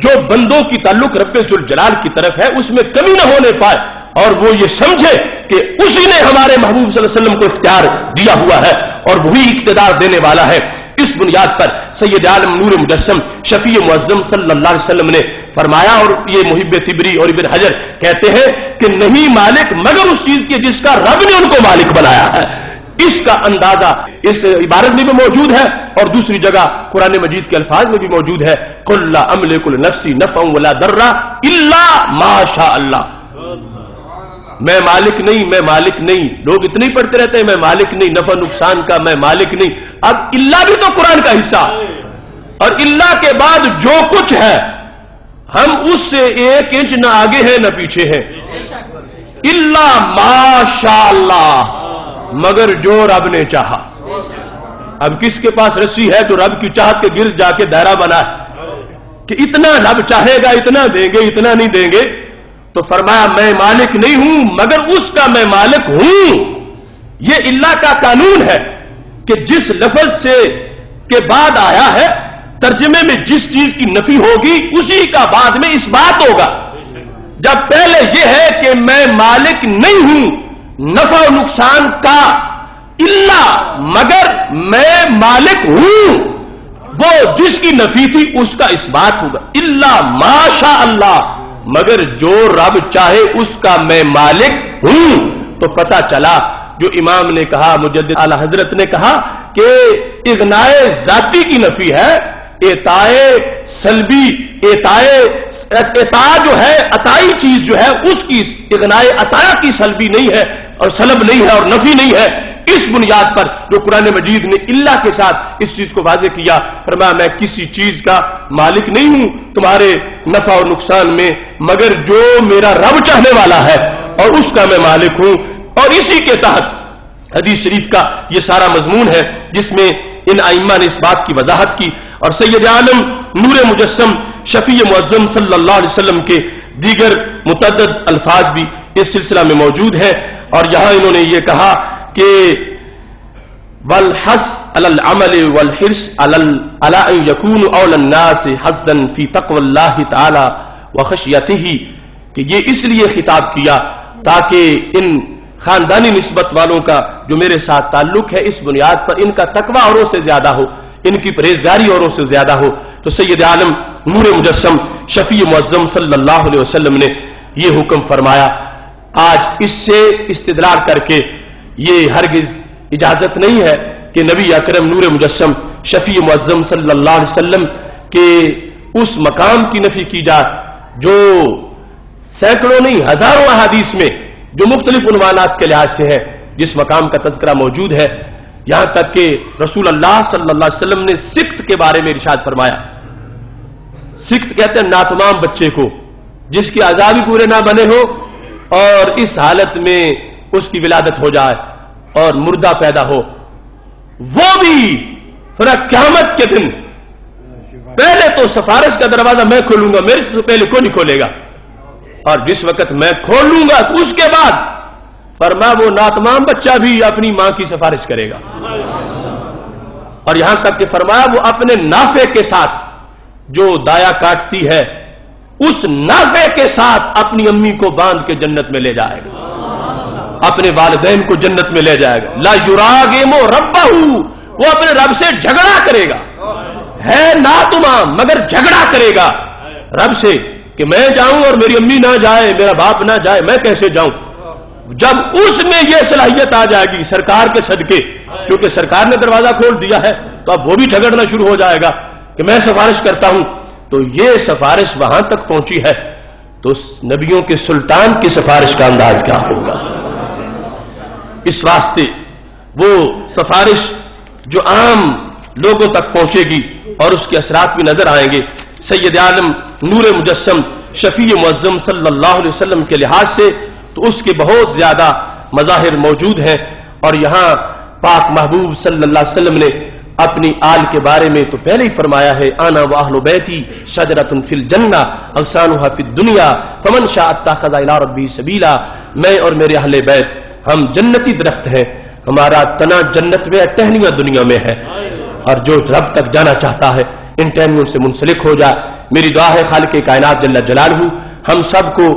جو بندوں کی تعلق رب ذوالجلال کی طرف ہے اس میں کمی نہ ہونے پائے، اور وہ یہ سمجھے کہ اسی نے ہمارے محبوب صلی اللہ علیہ وسلم کو اختیار دیا ہوا ہے اور وہی اقتدار دینے والا ہے۔ اس بنیاد پر سید عالم نور مجسم شفیع معظم صلی اللہ علیہ وسلم نے فرمایا، اور یہ محب طبری اور ابن حجر کہتے ہیں کہ نہیں مالک مگر اس چیز کی جس کا رب نے ان کو مالک بنایا ہے۔ اس کا اندازہ اس عبارت میں بھی موجود ہے اور دوسری جگہ قرآن مجید کے الفاظ میں بھی موجود ہے، قل لا املک لنفسی نفعا ولا ضرا الا ما شاء اللہ۔ میں مالک نہیں، میں مالک نہیں، لوگ اتنے ہی پڑھتے رہتے ہیں میں مالک نہیں، نفع نقصان کا میں مالک نہیں۔ اب اللہ بھی تو قرآن کا حصہ، اور اللہ کے بعد جو کچھ ہے ہم اس سے 1 انچ نہ آگے ہیں نہ پیچھے ہیں۔ الا ما شاء اللہ، مگر جو رب نے چاہا۔ اب کس کے پاس رسی ہے جو رب کی چاہت کے گرد جا کے دائرہ بنا ہے کہ اتنا رب چاہے گا اتنا دیں گے، اتنا نہیں دیں گے؟ تو فرمایا میں مالک نہیں ہوں مگر اس کا میں مالک ہوں۔ یہ اللہ کا قانون ہے کہ جس لفظ سے کے بعد آیا ہے ترجمے میں جس چیز کی نفی ہوگی اسی کا بعد میں اس بات ہوگا۔ جب پہلے یہ ہے کہ میں مالک نہیں ہوں نفع و نقصان کا الا مگر میں مالک ہوں، وہ جس کی نفی تھی اس کا اس بات ہوگا۔ الا ما شاء اللہ، مگر جو رب چاہے اس کا میں مالک ہوں۔ تو پتہ چلا جو امام نے کہا، مجدد اعلی حضرت نے کہا کہ اغنائے ذاتی کی نفی ہے، اعطائے سلبی، اعطاء جو ہے عطائی چیز جو ہے اس کی اغنائے عطا کی سلبی نہیں ہے اور سلب نہیں ہے اور نفی نہیں ہے۔ اس بنیاد پر جو قرآن مجید نے اللہ کے ساتھ اس چیز کو واضح کیا، فرمایا میں کسی چیز کا مالک نہیں ہوں تمہارے نفع اور نقصان میں مگر جو میرا رب چاہنے والا ہے اور اس کا میں مالک ہوں۔ اور اسی کے تحت حدیث شریف کا یہ سارا مضمون ہے جس میں ان ائمہ نے اس بات کی وضاحت کی، اور سید عالم نور مجسم شفیع معظم صلی اللہ علیہ وسلم کے دیگر متعدد الفاظ بھی اس سلسلہ میں موجود ہیں۔ اور یہاں انہوں نے یہ کہا کہ والحث علی العمل والحرص علی ان یکون اولى الناس حظا فی تقوی اللہ تعالی وخشیتہ، کہ یہ اس لیے خطاب کیا تاکہ ان خاندانی نسبت والوں کا جو میرے ساتھ تعلق ہے اس بنیاد پر ان کا تقوی اوروں سے زیادہ ہو، ان کی پرہیزگاری اوروں سے زیادہ ہو۔ تو سید عالم نور مجسم شفیع معظم صلی اللہ علیہ وسلم نے یہ حکم فرمایا۔ آج اس سے استدلال کر کے یہ ہرگز اجازت نہیں ہے کہ نبی اکرم نور مجسم شفیع معظم صلی اللہ علیہ وسلم کے اس مقام کی نفی کی جائے جو سینکڑوں نہیں ہزاروں احادیث میں جو مختلف عنوانات کے لحاظ سے ہے جس مقام کا تذکرہ موجود ہے، یہاں تک کہ رسول اللہ صلی اللہ علیہ وسلم نے سکت کے بارے میں ارشاد فرمایا۔ سکت کہتے ہیں ناتمام بچے کو جس کے اعضاء بھی پورے نہ بنے ہو اور اس حالت میں اس کی ولادت ہو جائے اور مردہ پیدا ہو، وہ بھی پھر قیامت کے دن پہلے تو سفارش کا دروازہ میں کھولوں گا، میرے سے پہلے کوئی نہیں کھولے گا، اور جس وقت میں کھول لوں گا اس کے بعد فرمایا وہ ناتمام بچہ بھی اپنی ماں کی سفارش کرے گا۔ اور یہاں تک کہ فرمایا وہ اپنے نافے کے ساتھ جو دایا کاٹتی ہے اس نافے کے ساتھ اپنی امی کو باندھ کے جنت میں لے جائے گا، اپنے والدین کو جنت میں لے جائے گا۔ لا یراغم ربہ، وہ اپنے رب سے جھگڑا کرے گا، ہے ناتمام مگر جھگڑا کرے گا رب سے کہ میں جاؤں اور میری امی نہ جائے، میرا باپ نہ جائے، میں کیسے جاؤں؟ جب اس میں یہ صلاحیت آ جائے گی سرکار کے صدقے، کیونکہ سرکار نے دروازہ کھول دیا ہے تو اب وہ بھی جھگڑنا شروع ہو جائے گا کہ میں سفارش کرتا ہوں، تو یہ سفارش وہاں تک پہنچی ہے تو نبیوں کے سلطان کی سفارش کا انداز کیا ہوگا؟ اس واسطے وہ سفارش جو عام لوگوں تک پہنچے گی اور اس کے اثرات بھی نظر آئیں گے، سید عالم نور مجسم شفیع معظم صلی اللہ علیہ وسلم کے لحاظ سے تو اس کے بہت زیادہ مظاہر موجود ہیں، اور یہاں پاک محبوب صلی اللہ علیہ وسلم نے اپنی آل کے بارے میں تو پہلے ہی فرمایا ہے، انا واہل بیتی شجرۃ فی الجنہ اغصانها فی الدنیا فمن شاء اتخذ الی ربہ سبیلا، میں اور میرے اہل بیت ہم جنتی درخت ہیں، ہمارا تنا جنت میں ہے، ٹہنیاں دنیا میں ہے، اور جو رب تک جانا چاہتا ہے ان ٹہنیوں سے منسلک ہو جائے۔ میری دعا ہے خالق کائنات جل جلالہ ہم سب کو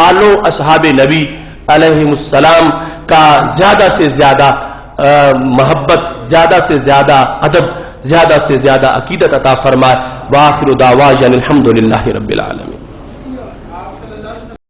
آلو اصحاب نبی علیہم السلام کا زیادہ سے زیادہ محبت، زیادہ سے زیادہ ادب، زیادہ سے زیادہ عقیدت عطا فرمائے۔ وآخر دعوانا الحمد للہ رب العالمین۔